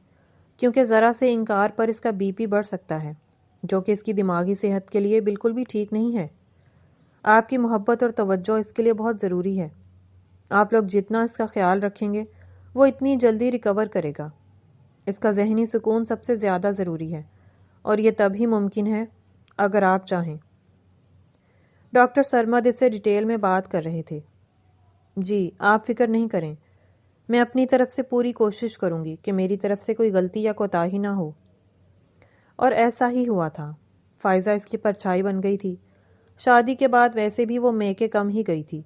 A: کیونکہ ذرا سے انکار پر اس کا بی پی بڑھ سکتا ہے، جو کہ اس کی دماغی صحت کے لیے بالکل بھی ٹھیک نہیں ہے۔ آپ کی محبت اور توجہ اس کے لیے بہت ضروری ہے۔ آپ لوگ جتنا اس کا خیال رکھیں گے وہ اتنی جلدی ریکور کرے گا۔ اس کا ذہنی سکون سب سے زیادہ ضروری ہے، اور یہ تب ہی ممکن ہے اگر آپ چاہیں۔ ڈاکٹر سرمد اس سے ڈیٹیل میں بات کر رہے تھے۔ جی آپ فکر نہیں کریں، میں اپنی طرف سے پوری کوشش کروں گی کہ میری طرف سے کوئی غلطی یا کوتاہی نہ ہو۔ اور ایسا ہی ہوا تھا۔ فائزہ اس کی پرچھائی بن گئی تھی۔ شادی کے بعد ویسے بھی وہ میکے کم ہی گئی تھی،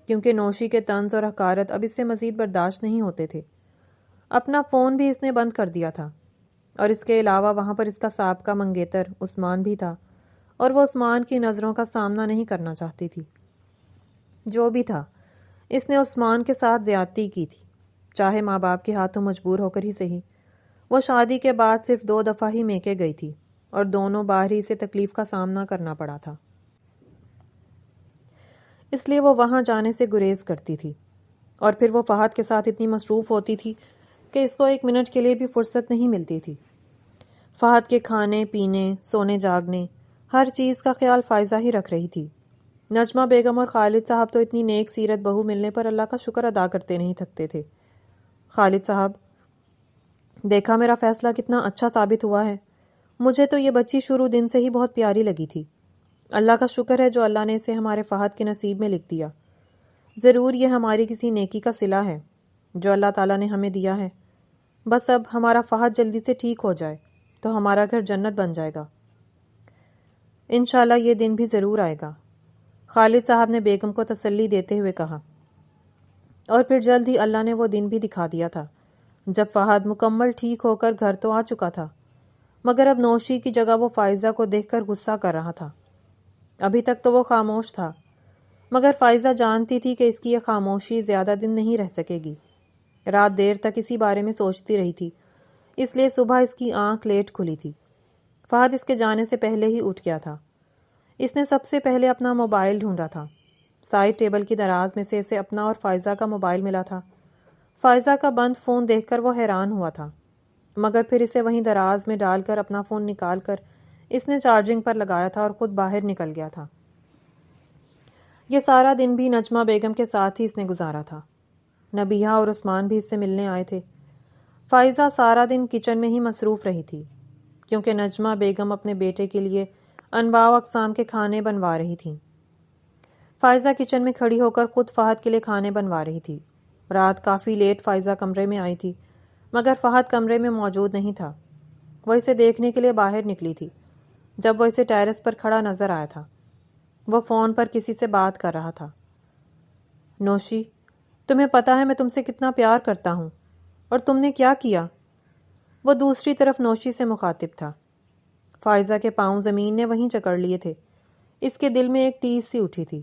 A: کیونکہ نوشی کے طنز اور حقارت اب اس سے مزید برداشت نہیں ہوتے تھے۔ اپنا فون بھی اس نے بند کر دیا تھا، اور اس کے علاوہ وہاں پر اس کا سابقہ منگیتر عثمان بھی تھا، اور وہ عثمان کی نظروں کا سامنا نہیں کرنا چاہتی تھی۔ جو بھی تھا، اس نے عثمان کے ساتھ زیادتی کی تھی، چاہے ماں باپ کے ہاتھوں مجبور ہو کر ہی صحیح۔ وہ شادی کے بعد صرف 2 دفعہ ہی میکے گئی تھی، اور دونوں بار ہی اسے تکلیف کا سامنا کرنا پڑا تھا۔ اس لیے وہ وہاں جانے سے گریز کرتی تھی، اور پھر وہ فہد کے ساتھ اتنی مصروف ہوتی تھی کہ اس کو 1 منٹ کے لیے بھی فرصت نہیں ملتی تھی۔ فہد کے کھانے پینے، سونے جاگنے، ہر چیز کا خیال فائزہ ہی رکھ رہی تھی۔ نجمہ بیگم اور خالد صاحب تو اتنی نیک سیرت بہو ملنے پر اللہ کا شکر ادا کرتے نہیں تھکتے تھے۔ خالد صاحب، دیکھا میرا فیصلہ کتنا اچھا ثابت ہوا ہے؟ مجھے تو یہ بچی شروع دن سے ہی بہت پیاری لگی تھی۔ اللہ کا شکر ہے جو اللہ نے اسے ہمارے فہد کے نصیب میں لکھ دیا۔ ضرور یہ ہماری کسی نیکی کا صلہ ہے جو اللہ تعالیٰ نے ہمیں دیا ہے۔ بس اب ہمارا فہد جلدی سے ٹھیک ہو جائے تو ہمارا گھر جنت بن جائے گا۔ انشاءاللہ یہ دن بھی ضرور آئے گا۔ خالد صاحب نے بیگم کو تسلی دیتے ہوئے کہا۔ اور پھر جلد ہی اللہ نے وہ دن بھی دکھا دیا تھا جب فہد مکمل ٹھیک ہو کر گھر تو آ چکا تھا، مگر اب نوشی کی جگہ وہ فائزہ کو دیکھ کر غصہ کر رہا تھا۔ ابھی تک تو وہ خاموش تھا، مگر فائزہ جانتی تھی کہ اس کی یہ خاموشی زیادہ دن نہیں رہ سکے گی۔ رات دیر تک اسی بارے میں سوچتی رہی تھی، اس لیے صبح اس کی آنکھ لیٹ کھلی تھی۔ فہد اس کے جانے سے پہلے ہی اٹھ گیا تھا۔ اس نے سب سے پہلے اپنا موبائل ڈھونڈا تھا۔ سائڈ ٹیبل کی دراز میں سے اسے اپنا اور فائزہ کا موبائل ملا تھا۔ فائزہ کا بند فون دیکھ کر وہ حیران ہوا تھا، مگر پھر اسے وہیں دراز میں ڈال کر اپنا فون نکال کر اس نے چارجنگ پر لگایا تھا اور خود باہر نکل گیا تھا۔ یہ سارا دن بھی نجمہ بیگم کے ساتھ ہی اس نے گزارا تھا۔ نبیہہ اور عثمان بھی اس سے ملنے آئے تھے۔ فائزہ سارا دن کچن میں ہی مصروف رہی تھی، کیونکہ نجمہ بیگم اپنے بیٹے کے لیے انواع و اقسام کے کھانے بنوا رہی تھیں۔ فائزہ کچن میں کھڑی ہو کر خود فہد کے لیے کھانے بنوا رہی تھی۔ رات کافی لیٹ فائزہ کمرے میں آئی تھی، مگر فہد کمرے میں موجود نہیں تھا۔ وہ اسے دیکھنے کے لیے باہر نکلی تھی جب وہ اسے ٹیرس پر کھڑا نظر آیا تھا۔ وہ فون پر کسی سے بات کر رہا تھا۔ نوشی، تمہیں پتا ہے میں تم سے کتنا پیار کرتا ہوں، اور تم نے کیا کیا؟ وہ دوسری طرف نوشی سے مخاطب تھا۔ فائزہ کے پاؤں زمین نے وہیں جکڑ لیے تھے۔ اس کے دل میں ایک ٹیس سی اٹھی تھی۔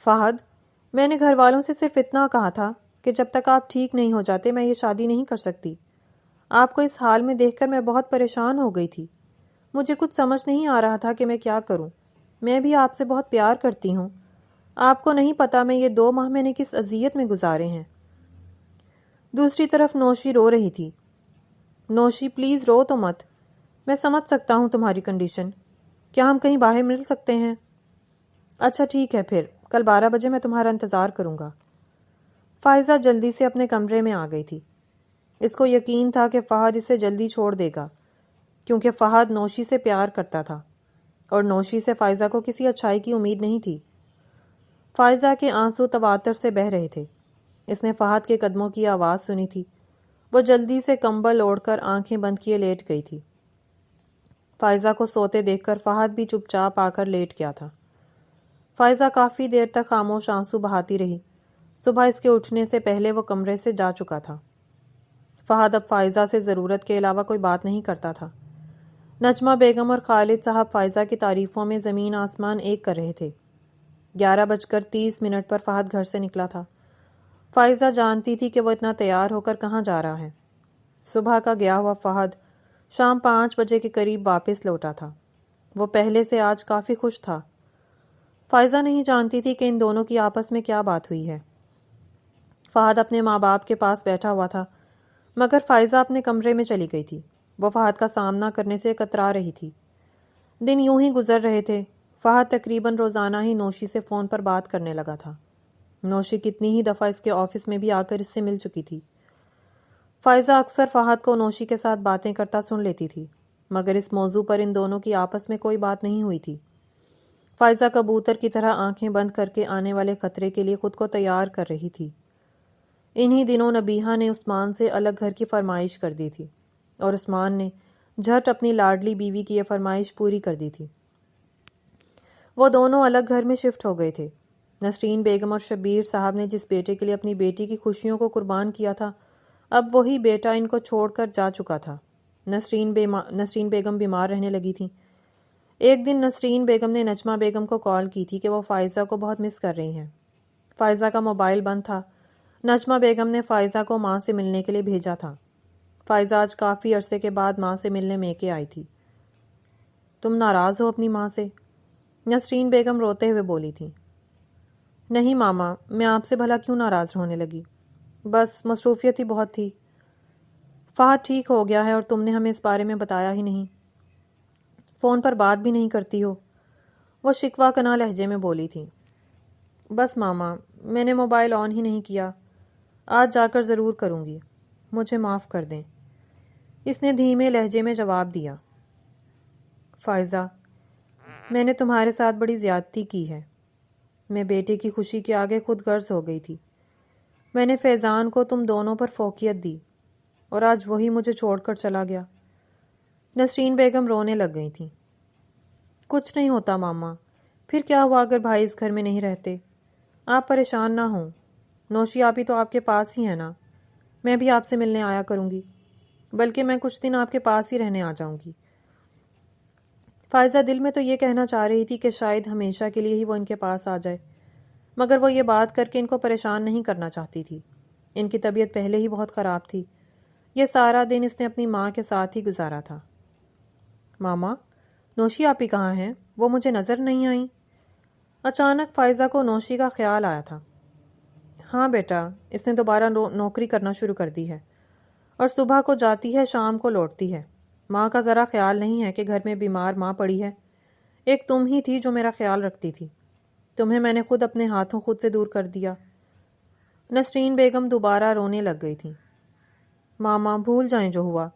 A: فہد، میں نے گھر والوں سے صرف اتنا کہا تھا کہ جب تک آپ ٹھیک نہیں ہو جاتے میں یہ شادی نہیں کر سکتی۔ آپ کو اس حال میں دیکھ کر میں بہت پریشان ہو گئی تھی۔ مجھے کچھ سمجھ نہیں آ رہا تھا کہ میں کیا کروں۔ میں بھی آپ سے بہت پیار کرتی ہوں۔ آپ کو نہیں پتا میں یہ 2 ماہ میں نے کس اذیت میں گزارے ہیں۔ دوسری طرف نوشی رو رہی تھی۔ نوشی، پلیز رو تو مت۔ میں سمجھ سکتا ہوں تمہاری کنڈیشن۔ کیا ہم کہیں باہر مل سکتے ہیں؟ اچھا ٹھیک ہے، پھر کل 12 بجے میں تمہارا انتظار کروں گا۔ فائزہ جلدی سے اپنے کمرے میں آ گئی تھی۔ اس کو یقین تھا کہ فہد اسے جلدی چھوڑ دے گا، کیونکہ فہد نوشی سے پیار کرتا تھا اور نوشی سے فائزہ کو کسی اچھائی کی امید نہیں تھی۔ فائزہ کے آنسو تواتر سے بہہ رہے تھے۔ اس نے فہد کے قدموں کی آواز سنی تھی۔ وہ جلدی سے کمبل اوڑھ کر آنکھیں بند کیے لیٹ گئی تھی۔ فائزہ کو سوتے دیکھ کر فہد بھی چپ چاپ آ کر لیٹ گیا تھا۔ فائزہ کافی دیر تک خاموش آنسو بہاتی رہی۔ صبح اس کے اٹھنے سے پہلے وہ کمرے سے جا چکا تھا۔ فہد اب فائزہ سے ضرورت کے علاوہ کوئی بات نہیں کرتا تھا۔ نجمہ بیگم اور خالد صاحب فائزہ کی تعریفوں میں زمین آسمان ایک کر رہے تھے۔ 11:30 پر فہد گھر سے نکلا تھا۔ فائزہ جانتی تھی کہ وہ اتنا تیار ہو کر کہاں جا رہا ہے۔ صبح کا گیا ہوا فہد شام 5 بجے کے قریب واپس لوٹا تھا۔ وہ پہلے سے آج کافی خوش تھا۔ فائزہ نہیں جانتی تھی کہ ان دونوں کی آپس میں کیا بات ہوئی ہے۔ فہد اپنے ماں باپ کے پاس بیٹھا ہوا تھا، مگر فائزہ اپنے کمرے میں چلی گئی تھی۔ وہ فہد کا سامنا کرنے سے کترا رہی تھی۔ دن یوں ہی گزر رہے تھے۔ فہد تقریباً روزانہ ہی نوشی سے فون پر بات کرنے لگا تھا۔ نوشی کتنی ہی دفعہ اس کے آفس میں بھی آ کر اس سے مل چکی تھی۔ فائزہ اکثر فہد کو نوشی کے ساتھ باتیں کرتا سن لیتی تھی، مگر اس موضوع پر ان دونوں کی آپس میں کوئی بات نہیں ہوئی تھی۔ فائزہ کبوتر کی طرح آنکھیں بند کر کے آنے والے خطرے کے لیے خود کو تیار کر رہی تھی۔ انہی دنوں نبیہہ نے عثمان سے الگ گھر کی فرمائش کر دی تھی، اور عثمان نے جھٹ اپنی لاڈلی بیوی کی یہ فرمائش پوری کر دی تھی۔ وہ دونوں الگ گھر میں شفٹ ہو گئے تھے۔ نسرین بیگم اور شبیر صاحب نے جس بیٹے کے لیے اپنی بیٹی کی خوشیوں کو قربان کیا تھا، اب وہی بیٹا ان کو چھوڑ کر جا چکا تھا۔ نسرین بیگم بیمار رہنے لگی تھیں۔ ایک دن نسرین بیگم نے نجمہ بیگم کو کال کی تھی کہ وہ فائزہ کو بہت مس کر رہی ہیں۔ فائزہ کا موبائل بند تھا۔ نجمہ بیگم نے فائزہ کو ماں سے ملنے کے لیے بھیجا تھا۔ فائزہ آج کافی عرصے کے بعد ماں سے ملنے میکے آئی تھی۔ تم ناراض ہو اپنی ماں سے؟ نسرین بیگم روتے ہوئے بولی تھی۔ نہیں ماما، میں آپ سے بھلا کیوں ناراض ہونے لگی؟ بس مصروفیت ہی بہت تھی۔ فہد ٹھیک ہو گیا ہے اور تم نے ہمیں اس بارے میں بتایا ہی نہیں۔ فون پر بات بھی نہیں کرتی ہو، وہ شکوہ کنا لہجے میں بولی تھی۔ بس ماما، میں نے موبائل آن ہی نہیں کیا، آج جا کر ضرور کروں گی، مجھے معاف کر دیں، اس نے دھیمے لہجے میں جواب دیا۔ فائزہ، میں نے تمہارے ساتھ بڑی زیادتی کی ہے۔ میں بیٹے کی خوشی کے آگے خود غرض ہو گئی تھی۔ میں نے فیضان کو تم دونوں پر فوقیت دی، اور آج وہی مجھے چھوڑ کر چلا گیا۔ نسرین بیگم رونے لگ گئی تھیں۔ کچھ نہیں ہوتا ماما، پھر کیا ہوا اگر بھائی اس گھر میں نہیں رہتے؟ آپ پریشان نہ ہوں، نوشی آپی تو آپ کے پاس ہی ہے نا، میں بھی آپ سے ملنے آیا کروں گی، بلکہ میں کچھ دن آپ کے پاس ہی رہنے آ جاؤں گی۔ فائزہ دل میں تو یہ کہنا چاہ رہی تھی کہ شاید ہمیشہ کے لیے ہی وہ ان کے پاس آ جائے، مگر وہ یہ بات کر کے ان کو پریشان نہیں کرنا چاہتی تھی۔ ان کی طبیعت پہلے ہی بہت خراب تھی، یہ سارا دن اس نے اپنی ماں کے ساتھ ہی گزارا تھا۔ ماما، نوشی آپی کہاں ہیں؟ وہ مجھے نظر نہیں آئیں۔ اچانک فائزہ کو نوشی کا خیال آیا تھا۔ ہاں بیٹا، اس نے دوبارہ نوکری کرنا شروع کر دی ہے، اور صبح کو جاتی ہے شام کو لوٹتی ہے۔ ماں کا ذرا خیال نہیں ہے کہ گھر میں بیمار ماں پڑی ہے، ایک تم ہی تھی جو میرا خیال رکھتی تھی، تمہیں میں نے خود اپنے ہاتھوں خود سے دور کر دیا۔ نسرین بیگم دوبارہ رونے لگ گئی تھی۔ ماما بھول جائیں جو ہوا،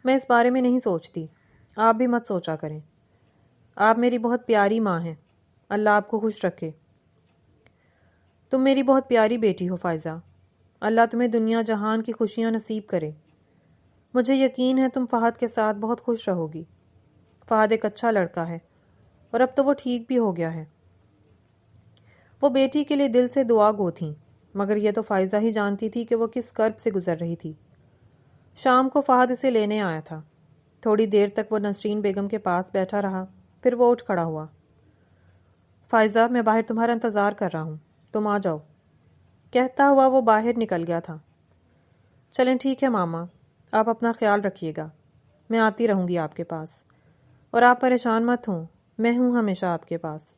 A: میں اس بارے میں نہیں سوچتی، آپ بھی مت سوچا کریں، آپ میری بہت پیاری ماں ہیں، اللہ آپ کو خوش رکھے۔ تم میری بہت پیاری بیٹی ہو فائزہ، اللہ تمہیں دنیا جہان کی خوشیاں نصیب کرے۔ مجھے یقین ہے تم فہد کے ساتھ بہت خوش رہو گی، فہد ایک اچھا لڑکا ہے، اور اب تو وہ ٹھیک بھی ہو گیا ہے۔ وہ بیٹی کے لیے دل سے دعا گو تھیں، مگر یہ تو فائزہ ہی جانتی تھی کہ وہ کس کرب سے گزر رہی تھی۔ شام کو فہد اسے لینے آیا تھا، تھوڑی دیر تک وہ نسرین بیگم کے پاس بیٹھا رہا، پھر وہ اٹھ کھڑا ہوا۔ فائزہ، میں باہر تمہارا انتظار کر رہا ہوں، تم آ جاؤ، کہتا ہوا وہ باہر نکل گیا تھا۔ چلیں ٹھیک ہے ماما، آپ اپنا خیال رکھیے گا، میں آتی رہوں گی آپ کے پاس، اور آپ پریشان مت ہوں، میں ہوں ہمیشہ آپ کے پاس،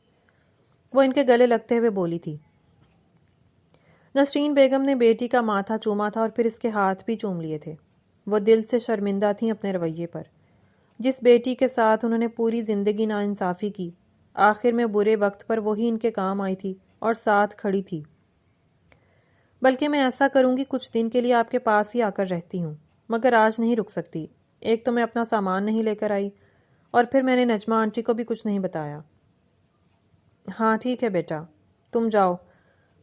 A: وہ ان کے گلے لگتے ہوئے بولی تھی۔ نسرین بیگم نے بیٹی کا ماتھا چوما تھا اور پھر اس کے ہاتھ بھی چوم لیے تھے۔ وہ دل سے شرمندہ تھیں اپنے رویے پر، جس بیٹی کے ساتھ انہوں نے پوری زندگی ناانصافی کی، آخر میں برے وقت پر وہی ان کے کام آئی تھی اور ساتھ کھڑی تھی۔ بلکہ میں ایسا کروں گی، کچھ دن کے لیے آپ کے پاس ہی آ کر رہتی ہوں، مگر آج نہیں رک سکتی، ایک تو میں اپنا سامان نہیں لے کر آئی، اور پھر میں نے نجمہ آنٹی کو بھی کچھ نہیں بتایا۔ ہاں ٹھیک ہے بیٹا، تم جاؤ،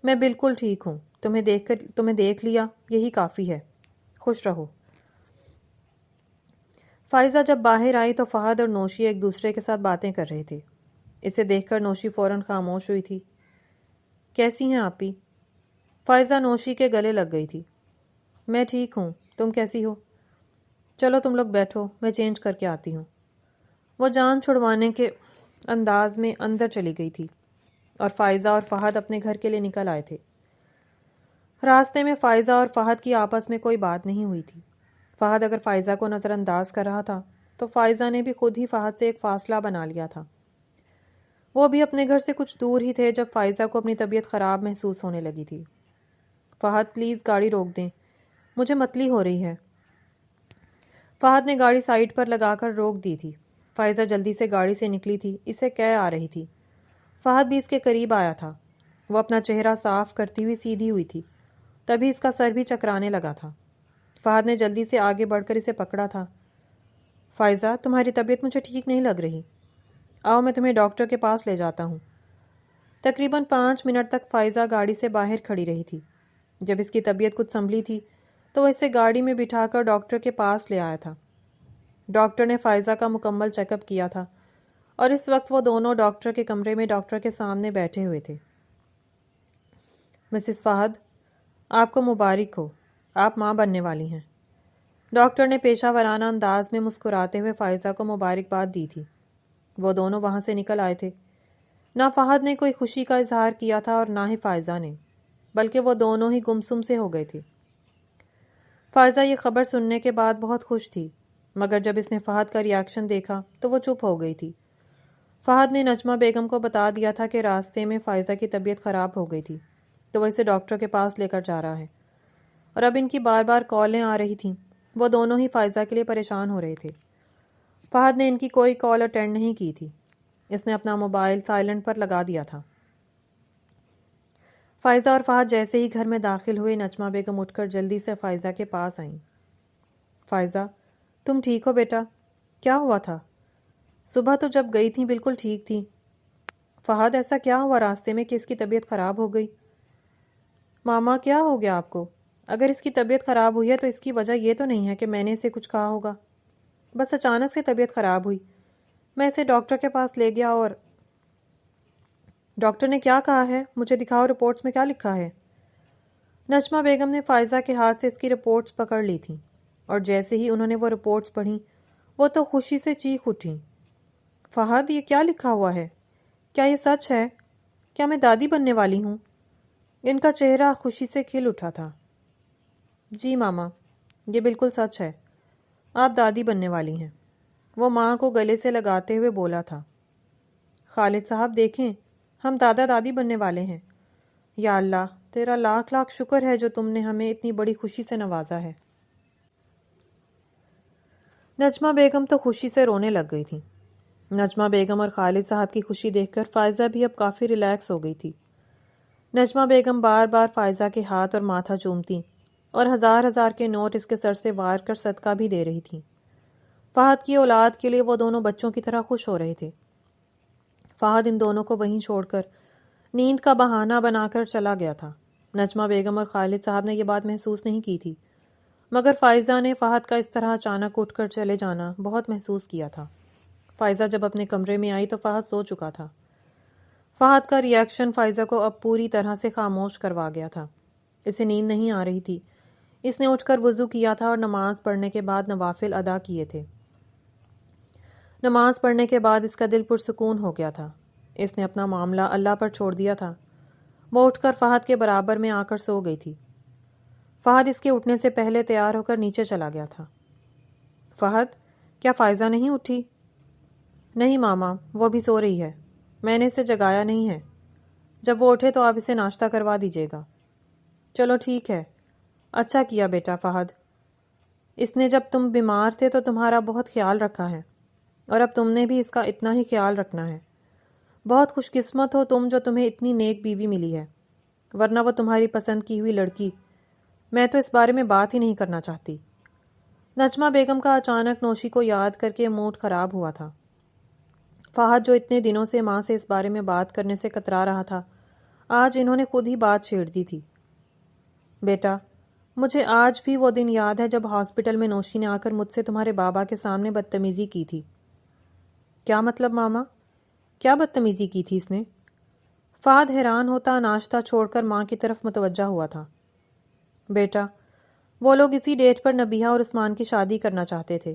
A: میں بالکل ٹھیک ہوں، تمہیں دیکھ لیا یہی کافی ہے، خوش رہو۔ فائزہ جب باہر آئی تو فہد اور نوشی ایک دوسرے کے ساتھ باتیں کر رہے تھے۔ اسے دیکھ کر نوشی فوراً خاموش ہوئی تھی۔ کیسی ہیں آپی؟ فائزہ نوشی کے گلے لگ گئی تھی۔ میں ٹھیک ہوں، تم کیسی ہو؟ چلو تم لوگ بیٹھو، میں چینج کر کے آتی ہوں۔ وہ جان چھڑوانے کے انداز میں اندر چلی گئی تھی، اور فائزہ اور فہد اپنے گھر کے لیے نکل آئے تھے۔ راستے میں فائزہ اور فہد کی آپس میں کوئی بات نہیں ہوئی تھی۔ فہد اگر فائزہ کو نظر انداز کر رہا تھا تو فائزہ نے بھی خود ہی فہد سے ایک فاصلہ بنا لیا تھا۔ وہ بھی اپنے گھر سے کچھ دور ہی تھے جب فائزہ کو اپنی طبیعت خراب محسوس ہونے لگی تھی۔ فہد پلیز گاڑی روک دیں، مجھے متلی ہو رہی ہے۔ فہد نے گاڑی سائیڈ پر لگا کر روک دی تھی۔ فائزہ جلدی سے گاڑی سے نکلی تھی، اسے کہہ آ رہی تھی۔ فہد بھی اس کے قریب آیا تھا، وہ اپنا چہرہ صاف کرتی ہوئی سیدھی ہوئی تھی، تبھی اس کا سر بھی چکرانے لگا تھا۔ فہد نے جلدی سے آگے بڑھ کر اسے پکڑا تھا۔ فائزہ، تمہاری طبیعت مجھے ٹھیک نہیں لگ رہی، آؤ میں تمہیں ڈاکٹر کے پاس لے جاتا ہوں۔ تقریباً 5 منٹ تک فائزہ گاڑی سے باہر کھڑی رہی تھی۔ جب اس کی طبیعت کچھ سنبھلی تھی تو وہ اسے گاڑی میں بٹھا کر ڈاکٹر کے پاس لے آیا تھا۔ ڈاکٹر نے فائزہ کا مکمل چیک اپ کیا تھا، اور اس وقت وہ دونوں ڈاکٹر کے کمرے میں ڈاکٹر کے سامنے بیٹھے ہوئے تھے۔ مسز فہد، آپ کو مبارک ہو، آپ ماں بننے والی ہیں۔ ڈاکٹر نے پیشہ ورانہ انداز میں مسکراتے ہوئے فائزہ کو مبارکباد دی تھی۔ وہ دونوں وہاں سے نکل آئے تھے۔ نہ فہد نے کوئی خوشی کا اظہار کیا تھا اور نہ ہی فائزہ نے، بلکہ وہ دونوں ہی گمسم سے ہو گئے تھے۔ فائزہ یہ خبر سننے کے بعد بہت خوش تھی، مگر جب اس نے فہد کا ری ایکشن دیکھا تو وہ چپ ہو گئی تھی۔ فہد نے نجمہ بیگم کو بتا دیا تھا کہ راستے میں فائزہ کی طبیعت خراب ہو گئی تھی، تو وہ اسے ڈاکٹر کے پاس لے کر جا رہا ہے، اور اب ان کی بار بار کالیں آ رہی تھیں۔ وہ دونوں ہی فائزہ کے لیے پریشان ہو رہے تھے۔ فہد نے ان کی کوئی کال اٹینڈ نہیں کی تھی، اس نے اپنا موبائل سائلنٹ پر لگا دیا تھا۔ فائزہ اور فہد جیسے ہی گھر میں داخل ہوئے، نجمہ بیگم اٹھ کر جلدی سے فائزہ کے پاس آئیں۔ فائزہ، تم ٹھیک ہو بیٹا؟ کیا ہوا تھا؟ صبح تو جب گئی تھی بالکل ٹھیک تھی۔ فہد، ایسا کیا ہوا راستے میں کہ اس کی طبیعت خراب ہو گئی؟ ماما، کیا ہو گیا آپ کو؟ اگر اس کی طبیعت خراب ہوئی ہے تو اس کی وجہ یہ تو نہیں ہے کہ میں نے اسے کچھ کہا ہوگا، بس اچانک سے طبیعت خراب ہوئی، میں اسے ڈاکٹر کے پاس لے گیا اور ڈاکٹر نے کیا کہا ہے؟ مجھے دکھاؤ رپورٹس میں کیا لکھا ہے؟ نجمہ بیگم نے فائزہ کے ہاتھ سے اس کی رپورٹس پکڑ لی تھیں اور جیسے ہی انہوں نے وہ رپورٹس پڑھیں وہ تو خوشی سے چیخ اٹھیں۔ فہد، یہ کیا لکھا ہوا ہے؟ کیا یہ سچ ہے؟ کیا میں دادی بننے والی ہوں؟ ان کا چہرہ خوشی سے کھل اٹھا تھا۔ جی ماما، یہ بالکل سچ ہے، آپ دادی بننے والی ہیں، وہ ماں کو گلے سے لگاتے ہوئے بولا تھا۔ خالد صاحب دیکھیں، ہم دادا دادی بننے والے ہیں۔ یا اللہ، تیرا لاکھ لاکھ شکر ہے جو تم نے ہمیں اتنی بڑی خوشی سے نوازا ہے۔ نجمہ بیگم تو خوشی سے رونے لگ گئی تھی۔ نجمہ بیگم اور خالد صاحب کی خوشی دیکھ کر فائزہ بھی اب کافی ریلیکس ہو گئی تھی۔ نجمہ بیگم بار بار فائزہ کے ہاتھ اور ماتھا چومتی اور ہزار ہزار کے نوٹ اس کے سر سے وار کر صدقہ بھی دے رہی تھی۔ فہد کی اولاد کے لیے وہ دونوں بچوں کی طرح خوش ہو رہے تھے۔ فہد ان دونوں کو وہیں چھوڑ کر نیند کا بہانہ بنا کر چلا گیا تھا۔ نجمہ بیگم اور خالد صاحب نے یہ بات محسوس نہیں کی تھی، مگر فائزہ نے فہد کا اس طرح اچانک اٹھ کر چلے جانا بہت محسوس کیا تھا۔ فائزہ جب اپنے کمرے میں آئی تو فہد سو چکا تھا۔ فہد کا ری ایکشن فائزہ کو اب پوری طرح سے خاموش کروا گیا تھا۔ اسے نیند نہیں آ رہی تھی۔ اس نے اٹھ کر وضو کیا تھا اور نماز پڑھنے کے بعد نوافل ادا کیے تھے۔ نماز پڑھنے کے بعد اس کا دل پرسکون ہو گیا تھا۔ اس نے اپنا معاملہ اللہ پر چھوڑ دیا تھا۔ وہ اٹھ کر فہد کے برابر میں آ کر سو گئی تھی۔ فہد اس کے اٹھنے سے پہلے تیار ہو کر نیچے چلا گیا تھا۔ فہد، کیا فائزہ نہیں اٹھی؟ نہیں ماما، وہ بھی سو رہی ہے، میں نے اسے جگایا نہیں ہے۔ جب وہ اٹھے تو آپ اسے ناشتہ کروا دیجیے گا۔ چلو ٹھیک ہے، اچھا کیا بیٹا فہد، اس نے جب تم بیمار تھے تو تمہارا بہت خیال رکھا ہے، اور اب تم نے بھی اس کا اتنا ہی خیال رکھنا ہے۔ بہت خوش قسمت ہو تم جو تمہیں اتنی نیک بیوی ملی ہے، ورنہ وہ تمہاری پسند کی ہوئی لڑکی، میں تو اس بارے میں بات ہی نہیں کرنا چاہتی۔ نجمہ بیگم کا اچانک نوشی کو یاد کر کے موڈ خراب ہوا تھا۔ فہد جو اتنے دنوں سے ماں سے اس بارے میں بات کرنے سے کترا رہا تھا، آج انہوں نے خود ہی بات چھیڑ دی تھی۔ بیٹا، مجھے آج بھی وہ دن یاد ہے جب ہاسپٹل میں نوشی نے آ کر مجھ سے تمہارے بابا کے سامنے بدتمیزی کی تھی۔ کیا مطلب ماما؟ کیا بدتمیزی کی تھی اس نے؟ فہد حیران ہوتا ناشتہ چھوڑ کر ماں کی طرف متوجہ ہوا تھا۔ بیٹا، وہ لوگ اسی ڈیٹ پر نبیہہ اور عثمان کی شادی کرنا چاہتے تھے،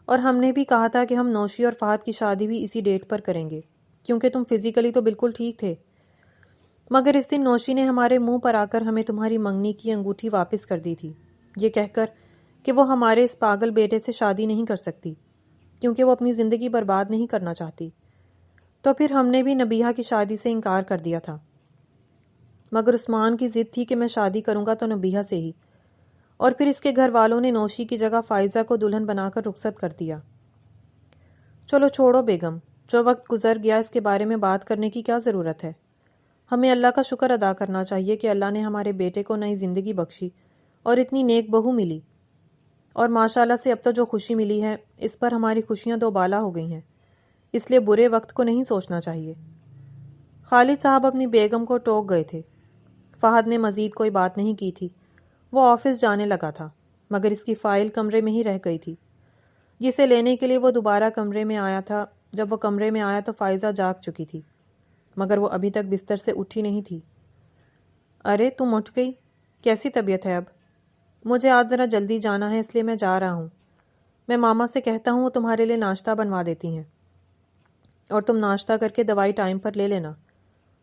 A: اور ہم نے بھی کہا تھا کہ ہم نوشی اور فہد کی شادی بھی اسی ڈیٹ پر کریں گے، کیونکہ تم فزیکلی تو بالکل ٹھیک تھے۔ مگر اس دن نوشی نے ہمارے منہ پر آ کر ہمیں تمہاری منگنی کی انگوٹھی واپس کر دی تھی، یہ کہہ کر کہ وہ ہمارے اس پاگل بیٹے سے شادی نہیں کر سکتی، کیونکہ وہ اپنی زندگی برباد نہیں کرنا چاہتی۔ تو پھر ہم نے بھی نبیہہ کی شادی سے انکار کر دیا تھا، مگر عثمان کی ضد تھی کہ میں شادی کروں گا تو نبیہہ سے ہی، اور پھر اس کے گھر والوں نے نوشی کی جگہ فائزہ کو دلہن بنا کر رخصت کر دیا۔ چلو چھوڑو بیگم، جو وقت گزر گیا اس کے بارے میں بات کرنے کی کیا ضرورت ہے؟ ہمیں اللہ کا شکر ادا کرنا چاہیے کہ اللہ نے ہمارے بیٹے کو نئی زندگی بخشی اور اتنی نیک بہو ملی، اور ماشاءاللہ سے اب تو جو خوشی ملی ہے اس پر ہماری خوشیاں دو بالا ہو گئی ہیں، اس لیے برے وقت کو نہیں سوچنا چاہیے۔ خالد صاحب اپنی بیگم کو ٹوک گئے تھے۔ فہد نے مزید کوئی بات نہیں کی تھی۔ وہ آفس جانے لگا تھا، مگر اس کی فائل کمرے میں ہی رہ گئی تھی، جسے لینے کے لیے وہ دوبارہ کمرے میں آیا تھا۔ جب وہ کمرے میں آیا تو فائزہ جاگ چکی تھی، مگر وہ ابھی تک بستر سے اٹھی نہیں تھی۔ ارے تم اٹھ گئی، کیسی طبیعت ہے اب؟ مجھے آج ذرا جلدی جانا ہے اس لیے میں جا رہا ہوں۔ میں ماما سے کہتا ہوں وہ تمہارے لیے ناشتہ بنوا دیتی ہیں، اور تم ناشتہ کر کے دوائی ٹائم پر لے لینا۔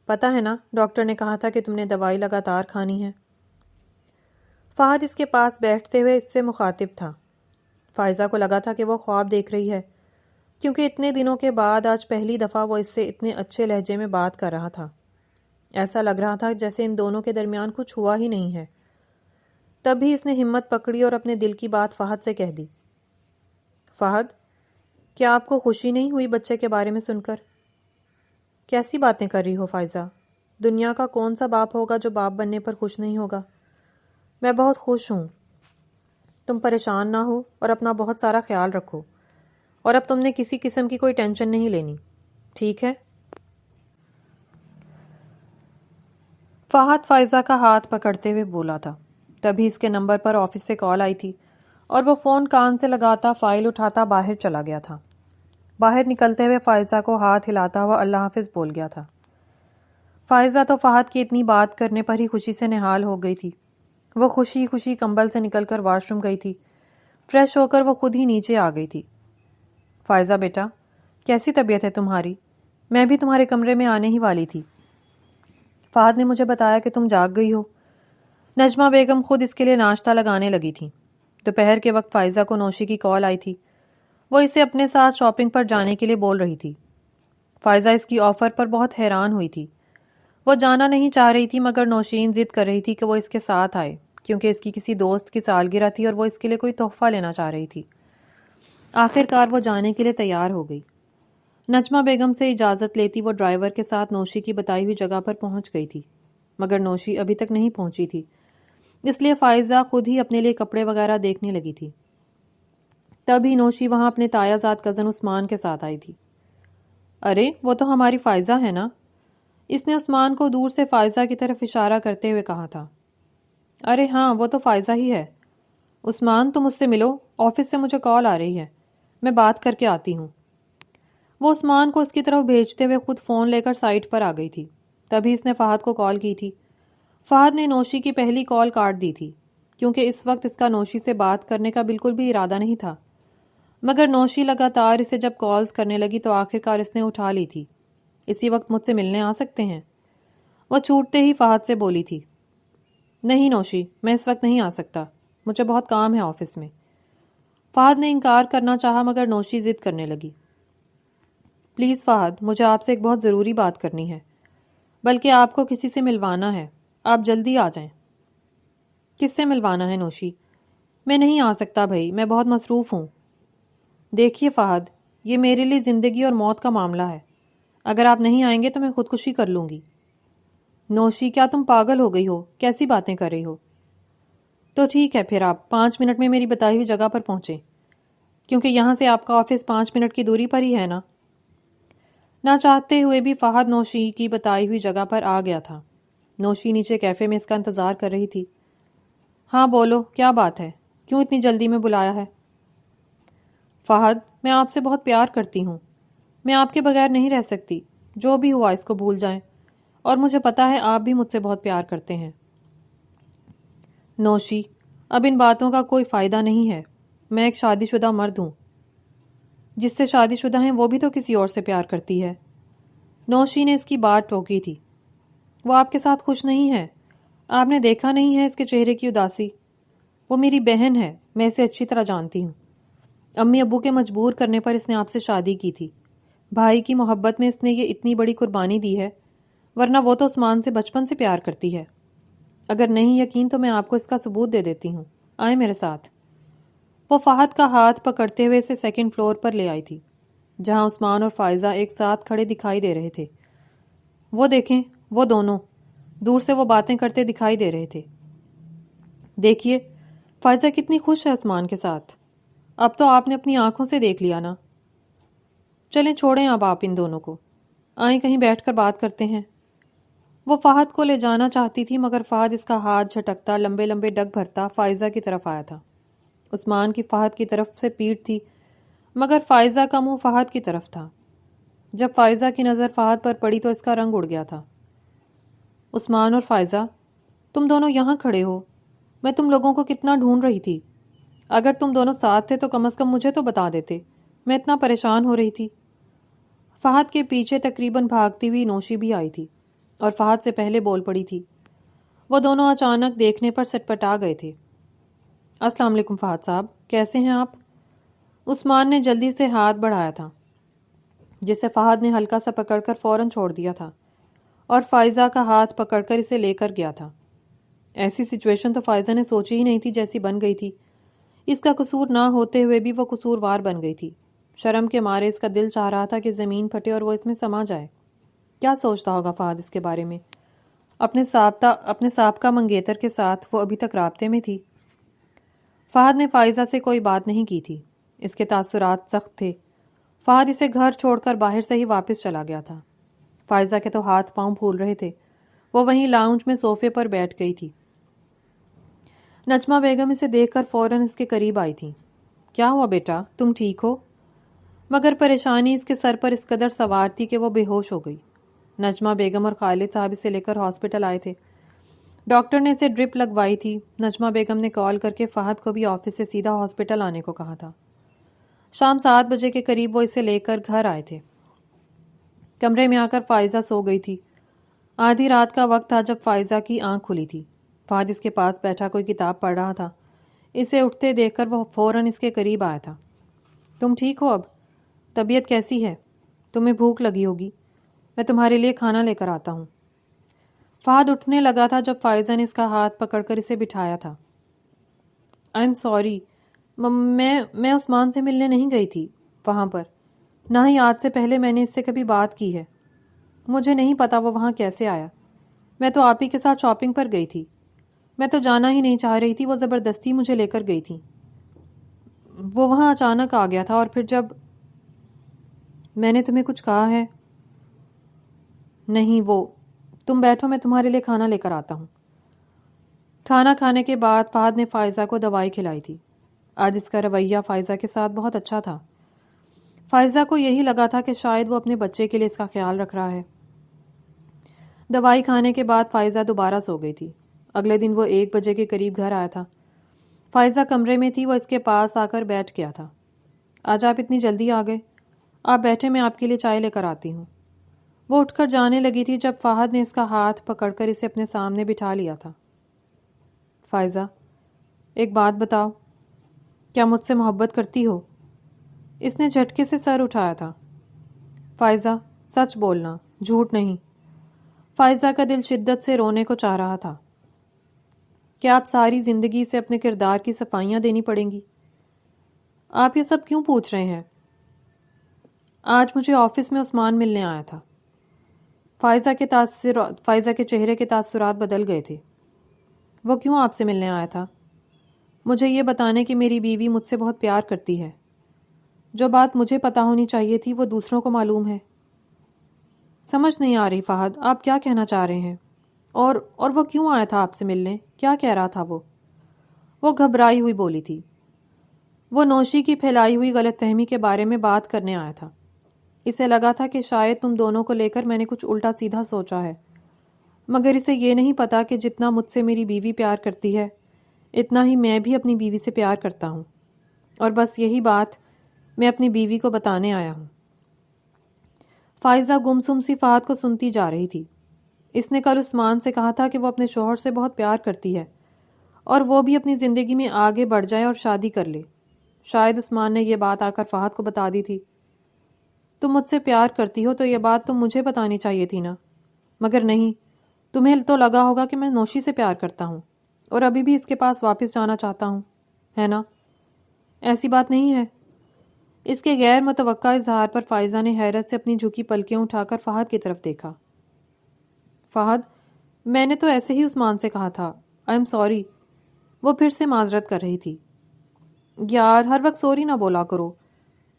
A: پتہ ہے نا ڈاکٹر نے کہا تھا کہ تم نے دوائی لگاتار کھانی ہے۔ فہد اس کے پاس بیٹھتے ہوئے اس سے مخاطب تھا۔ فائزہ کو لگا تھا کہ وہ خواب دیکھ رہی ہے، کیونکہ اتنے دنوں کے بعد آج پہلی دفعہ وہ اس سے اتنے اچھے لہجے میں بات کر رہا تھا۔ ایسا لگ رہا تھا جیسے ان دونوں کے درمیان کچھ ہوا ہی نہیں ہے۔ تب بھی اس نے ہمت پکڑی اور اپنے دل کی بات فہد سے کہہ دی۔ فہد، کیا آپ کو خوشی نہیں ہوئی بچے کے بارے میں سن کر؟ کیسی باتیں کر رہی ہو فائزہ؟ دنیا کا کون سا باپ ہوگا جو باپ بننے پر خوش نہیں ہوگا؟ میں بہت خوش ہوں۔ تم پریشان نہ ہو اور اپنا بہت سارا خیال رکھو، اور اب تم نے کسی قسم کی کوئی ٹینشن نہیں لینی، ٹھیک ہے؟ فہد فائزہ کا ہاتھ پکڑتے ہوئے بولا تھا۔ تبھی اس کے نمبر پر آفس سے کال آئی تھی، اور وہ فون کان سے لگاتا فائل اٹھاتا باہر چلا گیا تھا۔ باہر نکلتے ہوئے فائزہ کو ہاتھ ہلاتا ہوا اللہ حافظ بول گیا تھا۔ فائزہ تو فہد کی اتنی بات کرنے پر ہی خوشی سے نہال ہو گئی تھی۔ وہ خوشی خوشی کمبل سے نکل کر واش روم گئی تھی۔ فریش ہو کر وہ خود ہی نیچے آ گئی تھی۔ فائزہ بیٹا، کیسی طبیعت ہے تمہاری؟ میں بھی تمہارے کمرے میں آنے ہی والی تھی۔ فہد نے مجھے بتایا کہ تم جاگ گئی ہو۔ نجمہ بیگم خود اس کے لیے ناشتہ لگانے لگی تھیں۔ دوپہر کے وقت فائزہ کو نوشی کی کال آئی تھی۔ وہ اسے اپنے ساتھ شاپنگ پر جانے کے لیے بول رہی تھی۔ فائزہ اس کی آفر پر بہت حیران ہوئی تھی۔ وہ جانا نہیں چاہ رہی تھی، مگر نوشین ضد کر رہی تھی کہ وہ اس کے ساتھ آئے، کیونکہ اس کی کسی دوست کی سالگرہ تھی اور وہ اس کے لیے کوئی تحفہ لینا چاہ رہی تھی۔ آخر کار وہ جانے کے لیے تیار ہو گئی۔ نجمہ بیگم سے اجازت لیتی وہ ڈرائیور کے ساتھ نوشی کی بتائی ہوئی جگہ پر پہنچ گئی تھی، مگر نوشی ابھی تک نہیں پہنچی تھی، اس لیے فائزہ خود ہی اپنے لیے کپڑے وغیرہ دیکھنے لگی تھی۔ تب ہی نوشی وہاں اپنے تایا زاد کزن عثمان کے ساتھ آئی تھی۔ ارے وہ تو ہماری فائزہ ہے نا؟ اس نے عثمان کو دور سے فائزہ کی طرف اشارہ کرتے ہوئے کہا تھا۔ ارے ہاں، وہ تو فائزہ ہی ہے۔ عثمان تم اس سے ملو، آفس سے مجھے کال آ رہی ہے، میں بات کر کے آتی ہوں۔ وہ عثمان کو اس کی طرف بھیجتے ہوئے خود فون لے کر سائٹ پر آ گئی تھی۔ تبھی اس نے فہد کو کال کی تھی۔ فہد نے نوشی کی پہلی کال کاٹ دی تھی، کیونکہ اس وقت اس کا نوشی سے بات کرنے کا بالکل بھی ارادہ نہیں تھا، مگر نوشی لگاتار اسے جب کالز کرنے لگی تو آخر کار اس نے اٹھا لی تھی۔ اسی وقت مجھ سے ملنے آ سکتے ہیں؟ وہ چھوٹتے ہی فہد سے بولی تھی۔ نہیں نوشی، میں اس وقت نہیں آ سکتا، مجھے بہت کام ہے آفس میں۔ فہد نے انکار کرنا چاہا، مگر نوشی ضد کرنے لگی۔ پلیز فہد، مجھے آپ سے ایک بہت ضروری بات کرنی ہے، بلکہ آپ کو کسی سے ملوانا ہے، آپ جلدی آ جائیں۔ کس سے ملوانا ہے نوشی؟ میں نہیں آ سکتا بھائی، میں بہت مصروف ہوں۔ دیکھیے فہد، یہ میرے لیے زندگی اور موت کا معاملہ ہے، اگر آپ نہیں آئیں گے تو میں خودکشی کر لوں گی۔ نوشی، کیا تم پاگل ہو گئی ہو؟ کیسی باتیں کر رہی ہو؟ تو ٹھیک ہے، پھر آپ 5 منٹ میں میری بتائی ہوئی جگہ پر پہنچیں، کیونکہ یہاں سے آپ کا آفس 5 منٹ کی دوری پر ہی ہے نا؟ نہ چاہتے ہوئے بھی فہد نوشی کی بتائی ہوئی جگہ پر آ گیا تھا۔ نوشی نیچے کیفے میں اس کا انتظار کر رہی تھی۔ ہاں بولو، کیا بات ہے؟ کیوں اتنی جلدی میں بلایا ہے؟ فہد، میں آپ سے بہت پیار کرتی ہوں، میں آپ کے بغیر نہیں رہ سکتی، جو بھی ہوا اس کو بھول جائیں، اور مجھے پتا ہے آپ بھی مجھ سے بہت پیار کرتے ہیں۔ نوشی، اب ان باتوں کا کوئی فائدہ نہیں ہے، میں ایک شادی شدہ مرد ہوں۔ جس سے شادی شدہ ہیں وہ بھی تو کسی اور سے پیار کرتی ہے۔ نوشی نے اس کی بات ٹوکی تھی۔ وہ آپ کے ساتھ خوش نہیں ہے، آپ نے دیکھا نہیں ہے اس کے چہرے کی اداسی؟ وہ میری بہن ہے، میں اسے اچھی طرح جانتی ہوں۔ امی ابو کے مجبور کرنے پر اس نے آپ سے شادی کی تھی۔ بھائی کی محبت میں اس نے یہ اتنی بڑی قربانی دی ہے، ورنہ وہ تو عثمان سے بچپن سے پیار کرتی ہے۔ اگر نہیں یقین تو میں آپ کو اس کا ثبوت دے دیتی ہوں، آئیں میرے ساتھ۔ وہ فہد کا ہاتھ پکڑتے ہوئے اسے 2nd فلور پر لے آئی تھی، جہاں عثمان اور فائزہ ایک ساتھ کھڑے دکھائی دے رہے تھے۔ وہ دیکھیں، وہ دونوں دور سے وہ باتیں کرتے دکھائی دے رہے تھے۔ دیکھیے، فائزہ کتنی خوش ہے عثمان کے ساتھ۔ اب تو آپ نے اپنی آنکھوں سے دیکھ لیا نا۔ چلیں چھوڑیں اب آپ ان دونوں کو، آئیں کہیں بیٹھ کر بات کرتے ہیں۔ وہ فہد کو لے جانا چاہتی تھی، مگر فہد اس کا ہاتھ جھٹکتا لمبے لمبے ڈگ بھرتا فائزہ کی طرف آیا تھا۔ عثمان کی فہد کی طرف سے پیٹھ تھی، مگر فائزہ کا منہ فہد کی طرف تھا۔ جب فائزہ کی نظر فہد پر پڑی تو اس کا رنگ اڑ گیا تھا۔ عثمان اور فائزہ، تم دونوں یہاں کھڑے ہو، میں تم لوگوں کو کتنا ڈھونڈ رہی تھی۔ اگر تم دونوں ساتھ تھے تو کم از کم مجھے تو بتا دیتے، میں اتنا پریشان ہو رہی تھی۔ فہد کے پیچھے تقریباً بھاگتی ہوئی نوشی بھی آئی تھی اور فہد سے پہلے بول پڑی تھی۔ وہ دونوں اچانک دیکھنے پر سٹپٹا گئے تھے۔ السلام علیکم فہد صاحب، کیسے ہیں آپ؟ عثمان نے جلدی سے ہاتھ بڑھایا تھا، جسے فہد نے ہلکا سا پکڑ کر فوراً چھوڑ دیا تھا اور فائزہ کا ہاتھ پکڑ کر اسے لے کر گیا تھا۔ ایسی سچویشن تو فائزہ نے سوچی ہی نہیں تھی جیسی بن گئی تھی۔ اس کا قصور نہ ہوتے ہوئے بھی وہ قصوروار بن گئی تھی۔ شرم کے مارے اس کا دل چاہ رہا تھا کہ زمین پھٹے اور وہ اس میں سما جائے۔ کیا سوچتا ہوگا فہد اس کے بارے میں؟ اپنے سابقہ منگیتر کے ساتھ وہ ابھی تک رابطے میں تھی۔ فہد نے فائزہ سے کوئی بات نہیں کی تھی، اس کے تاثرات سخت تھے۔ فہد اسے گھر چھوڑ کر باہر سے ہی واپس چلا گیا تھا۔ فائزہ کے تو ہاتھ پاؤں پھول رہے تھے۔ وہ وہیں لاؤنج میں صوفے پر بیٹھ گئی تھی۔ نجمہ بیگم اسے دیکھ کر فوراً اس کے قریب آئی تھی۔ کیا ہوا بیٹا، تم ٹھیک ہو؟ مگر پریشانی اس کے سر پر اس قدر سوار تھی کہ وہ بے ہوش ہو گئی۔ نجمہ بیگم اور خالد صاحب اسے لے کر ہاسپٹل آئے تھے۔ ڈاکٹر نے اسے ڈرپ لگوائی تھی۔ نجمہ بیگم نے کال کر کے فہد کو بھی آفس سے سیدھا ہاسپٹل آنے کو کہا تھا۔ شام 7 بجے کے قریب وہ اسے لے کر گھر آئے تھے۔ کمرے میں آ کر فائزہ سو گئی تھی۔ آدھی رات کا وقت تھا جب فائزہ کی آنکھ کھلی تھی۔ فہد اس کے پاس بیٹھا کوئی کتاب پڑھ رہا تھا۔ اسے اٹھتے دیکھ کر وہ فوراً اس کے قریب آیا تھا۔ تم ٹھیک ہو اب؟ طبیعت کیسی ہے؟ تمہیں بھوک لگی ہوگی، میں تمہارے لیے کھانا لے کر آتا ہوں۔ فہد اٹھنے لگا تھا جب فائزہ نے اس کا ہاتھ پکڑ کر اسے بٹھایا تھا۔ آئی ایم سوری، میں عثمان سے ملنے نہیں گئی تھی وہاں پر، نہ ہی آج سے پہلے میں نے اس سے کبھی بات کی ہے۔ مجھے نہیں پتا وہ وہاں کیسے آیا۔ میں تو آپ ہی کے ساتھ شاپنگ پر گئی تھی۔ میں تو جانا ہی نہیں چاہ رہی تھی، وہ زبردستی مجھے لے کر گئی تھی۔ وہ وہاں اچانک آ گیا تھا اور پھر جب میں نے تمہیں کچھ کہا ہے؟ نہیں، وہ تم بیٹھو، میں تمہارے لیے کھانا لے کر آتا ہوں۔ کھانا کھانے کے بعد فہد نے فائزہ کو دوائی کھلائی تھی۔ آج اس کا رویہ فائزہ کے ساتھ بہت اچھا تھا۔ فائزہ کو یہی لگا تھا کہ شاید وہ اپنے بچے کے لیے اس کا خیال رکھ رہا ہے۔ دوائی کھانے کے بعد فائزہ دوبارہ سو گئی تھی۔ اگلے دن وہ 1 بجے کے قریب گھر آیا تھا۔ فائزہ کمرے میں تھی، وہ اس کے پاس آ کر بیٹھ گیا تھا۔ آج آپ اتنی جلدی آ گئے؟ آپ بیٹھے، میں آپ کے لیے چائے لے کر آتی ہوں۔ وہ اٹھ کر جانے لگی تھی جب فہد نے اس کا ہاتھ پکڑ کر اسے اپنے سامنے بٹھا لیا تھا۔ فائزہ، ایک بات بتاؤ، کیا مجھ سے محبت کرتی ہو؟ اس نے جھٹکے سے سر اٹھایا تھا۔ فائزہ، سچ بولنا، جھوٹ نہیں۔ فائزہ کا دل شدت سے رونے کو چاہ رہا تھا۔ کیا آپ ساری زندگی سے اپنے کردار کی صفائیاں دینی پڑیں گی؟ آپ یہ سب کیوں پوچھ رہے ہیں؟ آج مجھے آفس میں عثمان ملنے آیا تھا۔ فائزہ کے چہرے کے تاثرات بدل گئے تھے۔ وہ کیوں آپ سے ملنے آیا تھا؟ مجھے یہ بتانے کہ میری بیوی مجھ سے بہت پیار کرتی ہے۔ جو بات مجھے پتا ہونی چاہیے تھی وہ دوسروں کو معلوم ہے۔ سمجھ نہیں آ رہی فہد، آپ کیا کہنا چاہ رہے ہیں؟ اور وہ کیوں آیا تھا آپ سے ملنے؟ کیا کہہ رہا تھا وہ گھبرائی ہوئی بولی تھی۔ وہ نوشی کی پھیلائی ہوئی غلط فہمی کے بارے میں بات کرنے آیا تھا۔ اسے لگا تھا کہ شاید تم دونوں کو لے کر میں نے کچھ الٹا سیدھا سوچا ہے، مگر اسے یہ نہیں پتا کہ جتنا مجھ سے میری بیوی پیار کرتی ہے اتنا ہی میں بھی اپنی بیوی سے پیار کرتا ہوں، اور بس یہی بات میں اپنی بیوی کو بتانے آیا ہوں۔ فائزہ گمسم سی فہد کو سنتی جا رہی تھی۔ اس نے کل عثمان سے کہا تھا کہ وہ اپنے شوہر سے بہت پیار کرتی ہے اور وہ بھی اپنی زندگی میں آگے بڑھ جائے اور شادی کر لے۔ شاید عثمان نے یہ بات آ کر فہد کو بتا دی تھی۔ تم مجھ سے پیار کرتی ہو تو یہ بات تم مجھے بتانی چاہیے تھی نا، مگر نہیں، تمہیں تو لگا ہوگا کہ میں نوشی سے پیار کرتا ہوں اور ابھی بھی اس کے پاس واپس جانا چاہتا ہوں، ہے نا؟ ایسی بات نہیں ہے۔ اس کے غیر متوقع اظہار پر فائزہ نے حیرت سے اپنی جھکی پلکیں اٹھا کر فہد کی طرف دیکھا۔ فہد، میں نے تو ایسے ہی عثمان سے کہا تھا، آئی ایم سوری۔ وہ پھر سے معذرت کر رہی تھی۔ یار، ہر وقت سوری نہ بولا کرو،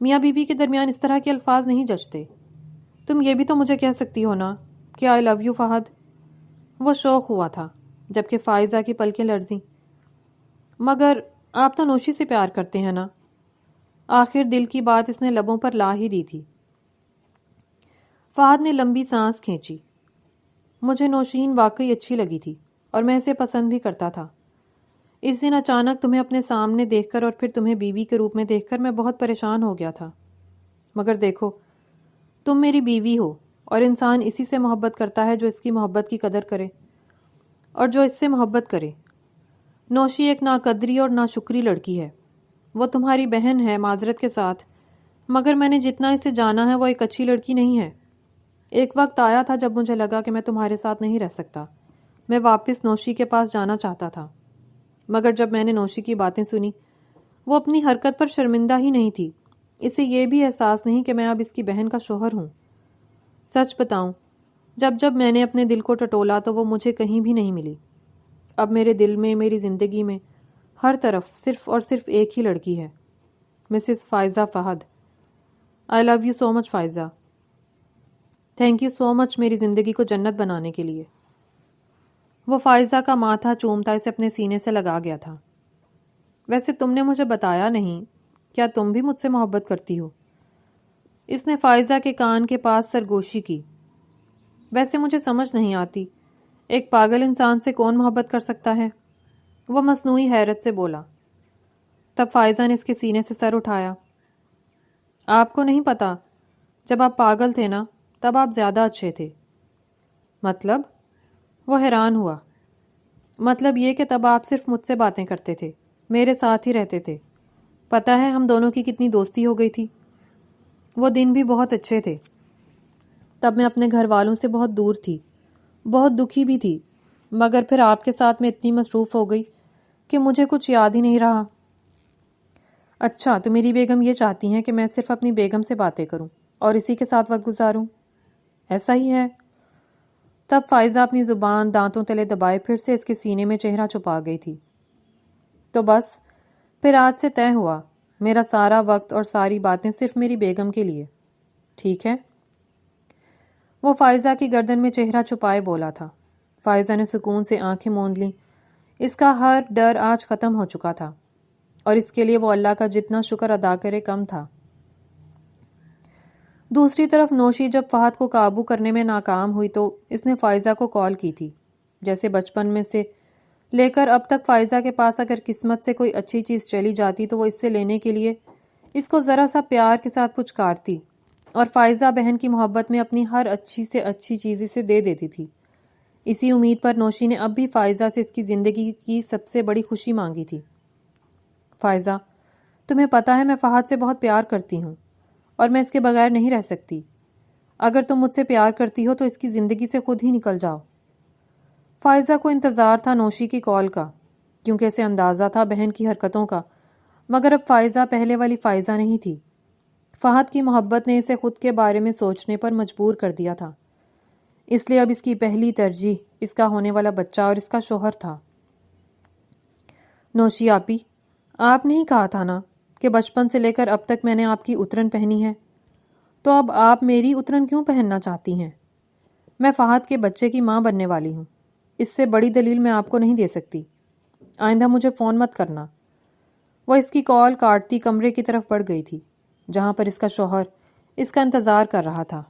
A: میاں بیوی کے درمیان اس طرح کے الفاظ نہیں جچتے۔ تم یہ بھی تو مجھے کہہ سکتی ہو نا کہ آئی لو یو فہد۔ وہ شوق ہوا تھا جبکہ فائزہ کی پلکیں لرزیں۔ مگر آپ تو نوشی سے پیار کرتے ہیں نا؟ آخر دل کی بات اس نے لبوں پر لا ہی دی تھی۔ فہد نے لمبی سانس کھینچی۔ مجھے نوشین واقعی اچھی لگی تھی اور میں اسے پسند بھی کرتا تھا۔ اس دن اچانک تمہیں اپنے سامنے دیکھ کر اور پھر تمہیں بیوی کے روپ میں دیکھ کر میں بہت پریشان ہو گیا تھا، مگر دیکھو، تم میری بیوی ہو اور انسان اسی سے محبت کرتا ہے جو اس کی محبت کی قدر کرے اور جو اس سے محبت کرے۔ نوشی ایک ناقدری اور ناشکری لڑکی ہے۔ وہ تمہاری بہن ہے، معذرت کے ساتھ، مگر میں نے جتنا اسے جانا ہے وہ ایک اچھی لڑکی نہیں ہے۔ ایک وقت آیا تھا جب مجھے لگا کہ میں تمہارے ساتھ نہیں رہ سکتا، میں واپس نوشی کے پاس جانا چاہتا تھا، مگر جب میں نے نوشی کی باتیں سنی، وہ اپنی حرکت پر شرمندہ ہی نہیں تھی، اسے یہ بھی احساس نہیں کہ میں اب اس کی بہن کا شوہر ہوں۔ سچ بتاؤں، جب میں نے اپنے دل کو ٹٹولا تو وہ مجھے کہیں بھی نہیں ملی۔ اب میرے دل میں، میری زندگی میں، ہر طرف صرف اور صرف ایک ہی لڑکی ہے، Mrs Faiza Fahad. I love you so much Faiza. Thank you so much میری زندگی کو جنت بنانے کے لیے۔ وہ فائزہ کا ماتھا چومتا اسے اپنے سینے سے لگا گیا تھا۔ ویسے تم نے مجھے بتایا نہیں، کیا تم بھی مجھ سے محبت کرتی ہو؟ اس نے فائزہ کے کان کے پاس سرگوشی کی۔ ویسے مجھے سمجھ نہیں آتی، ایک پاگل انسان سے کون محبت کر سکتا ہے؟ وہ مصنوعی حیرت سے بولا۔ تب فائزہ نے اس کے سینے سے سر اٹھایا۔ آپ کو نہیں پتا، جب آپ پاگل تھے نا تب آپ زیادہ اچھے تھے۔ مطلب؟ وہ حیران ہوا۔ مطلب یہ کہ تب آپ صرف مجھ سے باتیں کرتے تھے، میرے ساتھ ہی رہتے تھے۔ پتہ ہے ہم دونوں کی کتنی دوستی ہو گئی تھی۔ وہ دن بھی بہت اچھے تھے۔ تب میں اپنے گھر والوں سے بہت دور تھی، بہت دکھی بھی تھی، مگر پھر آپ کے ساتھ میں اتنی مصروف ہو گئی کہ مجھے کچھ یاد ہی نہیں رہا۔ اچھا، تو میری بیگم یہ چاہتی ہیں کہ میں صرف اپنی بیگم سے باتیں کروں اور اسی کے ساتھ وقت گزاروں، ایسا ہی ہے؟ تب فائزہ اپنی زبان دانتوں تلے دبائے پھر سے اس کے سینے میں چہرہ چھپا گئی تھی۔ تو بس پھر آج سے طے ہوا، میرا سارا وقت اور ساری باتیں صرف میری بیگم کے لیے، ٹھیک ہے؟ وہ فائزہ کی گردن میں چہرہ چھپائے بولا تھا۔ فائزہ نے سکون سے آنکھیں موند لیں۔ اس کا ہر ڈر آج ختم ہو چکا تھا اور اس کے لیے وہ اللہ کا جتنا شکر ادا کرے کم تھا۔ دوسری طرف نوشی جب فہد کو قابو کرنے میں ناکام ہوئی تو اس نے فائزہ کو کال کی تھی۔ جیسے بچپن میں سے لے کر اب تک فائزہ کے پاس اگر قسمت سے کوئی اچھی چیز چلی جاتی تو وہ اس سے لینے کے لیے اس کو ذرا سا پیار کے ساتھ پچکارتی اور فائزہ بہن کی محبت میں اپنی ہر اچھی سے اچھی چیز اسے دے دیتی تھی۔ اسی امید پر نوشی نے اب بھی فائزہ سے اس کی زندگی کی سب سے بڑی خوشی مانگی تھی۔ فائزہ، تمہیں پتا ہے میں فہد سے بہت پیار کرتی ہوں اور میں اس کے بغیر نہیں رہ سکتی۔ اگر تم مجھ سے پیار کرتی ہو تو اس کی زندگی سے خود ہی نکل جاؤ۔ فائزہ کو انتظار تھا نوشی کی کال کا، کیونکہ اسے اندازہ تھا بہن کی حرکتوں کا، مگر اب فائزہ پہلے والی فائزہ نہیں تھی۔ فہد کی محبت نے اسے خود کے بارے میں سوچنے پر مجبور کر دیا تھا، اس لیے اب اس کی پہلی ترجیح اس کا ہونے والا بچہ اور اس کا شوہر تھا۔ نوشی آپی، آپ نے ہی کہا تھا نا کہ بچپن سے لے کر اب تک میں نے آپ کی اترن پہنی ہے، تو اب آپ میری اترن کیوں پہننا چاہتی ہیں؟ میں فہد کے بچے کی ماں بننے والی ہوں، اس سے بڑی دلیل میں آپ کو نہیں دے سکتی۔ آئندہ مجھے فون مت کرنا۔ وہ اس کی کال کاٹتی کمرے کی طرف بڑھ گئی تھی جہاں پر اس کا شوہر اس کا انتظار کر رہا تھا۔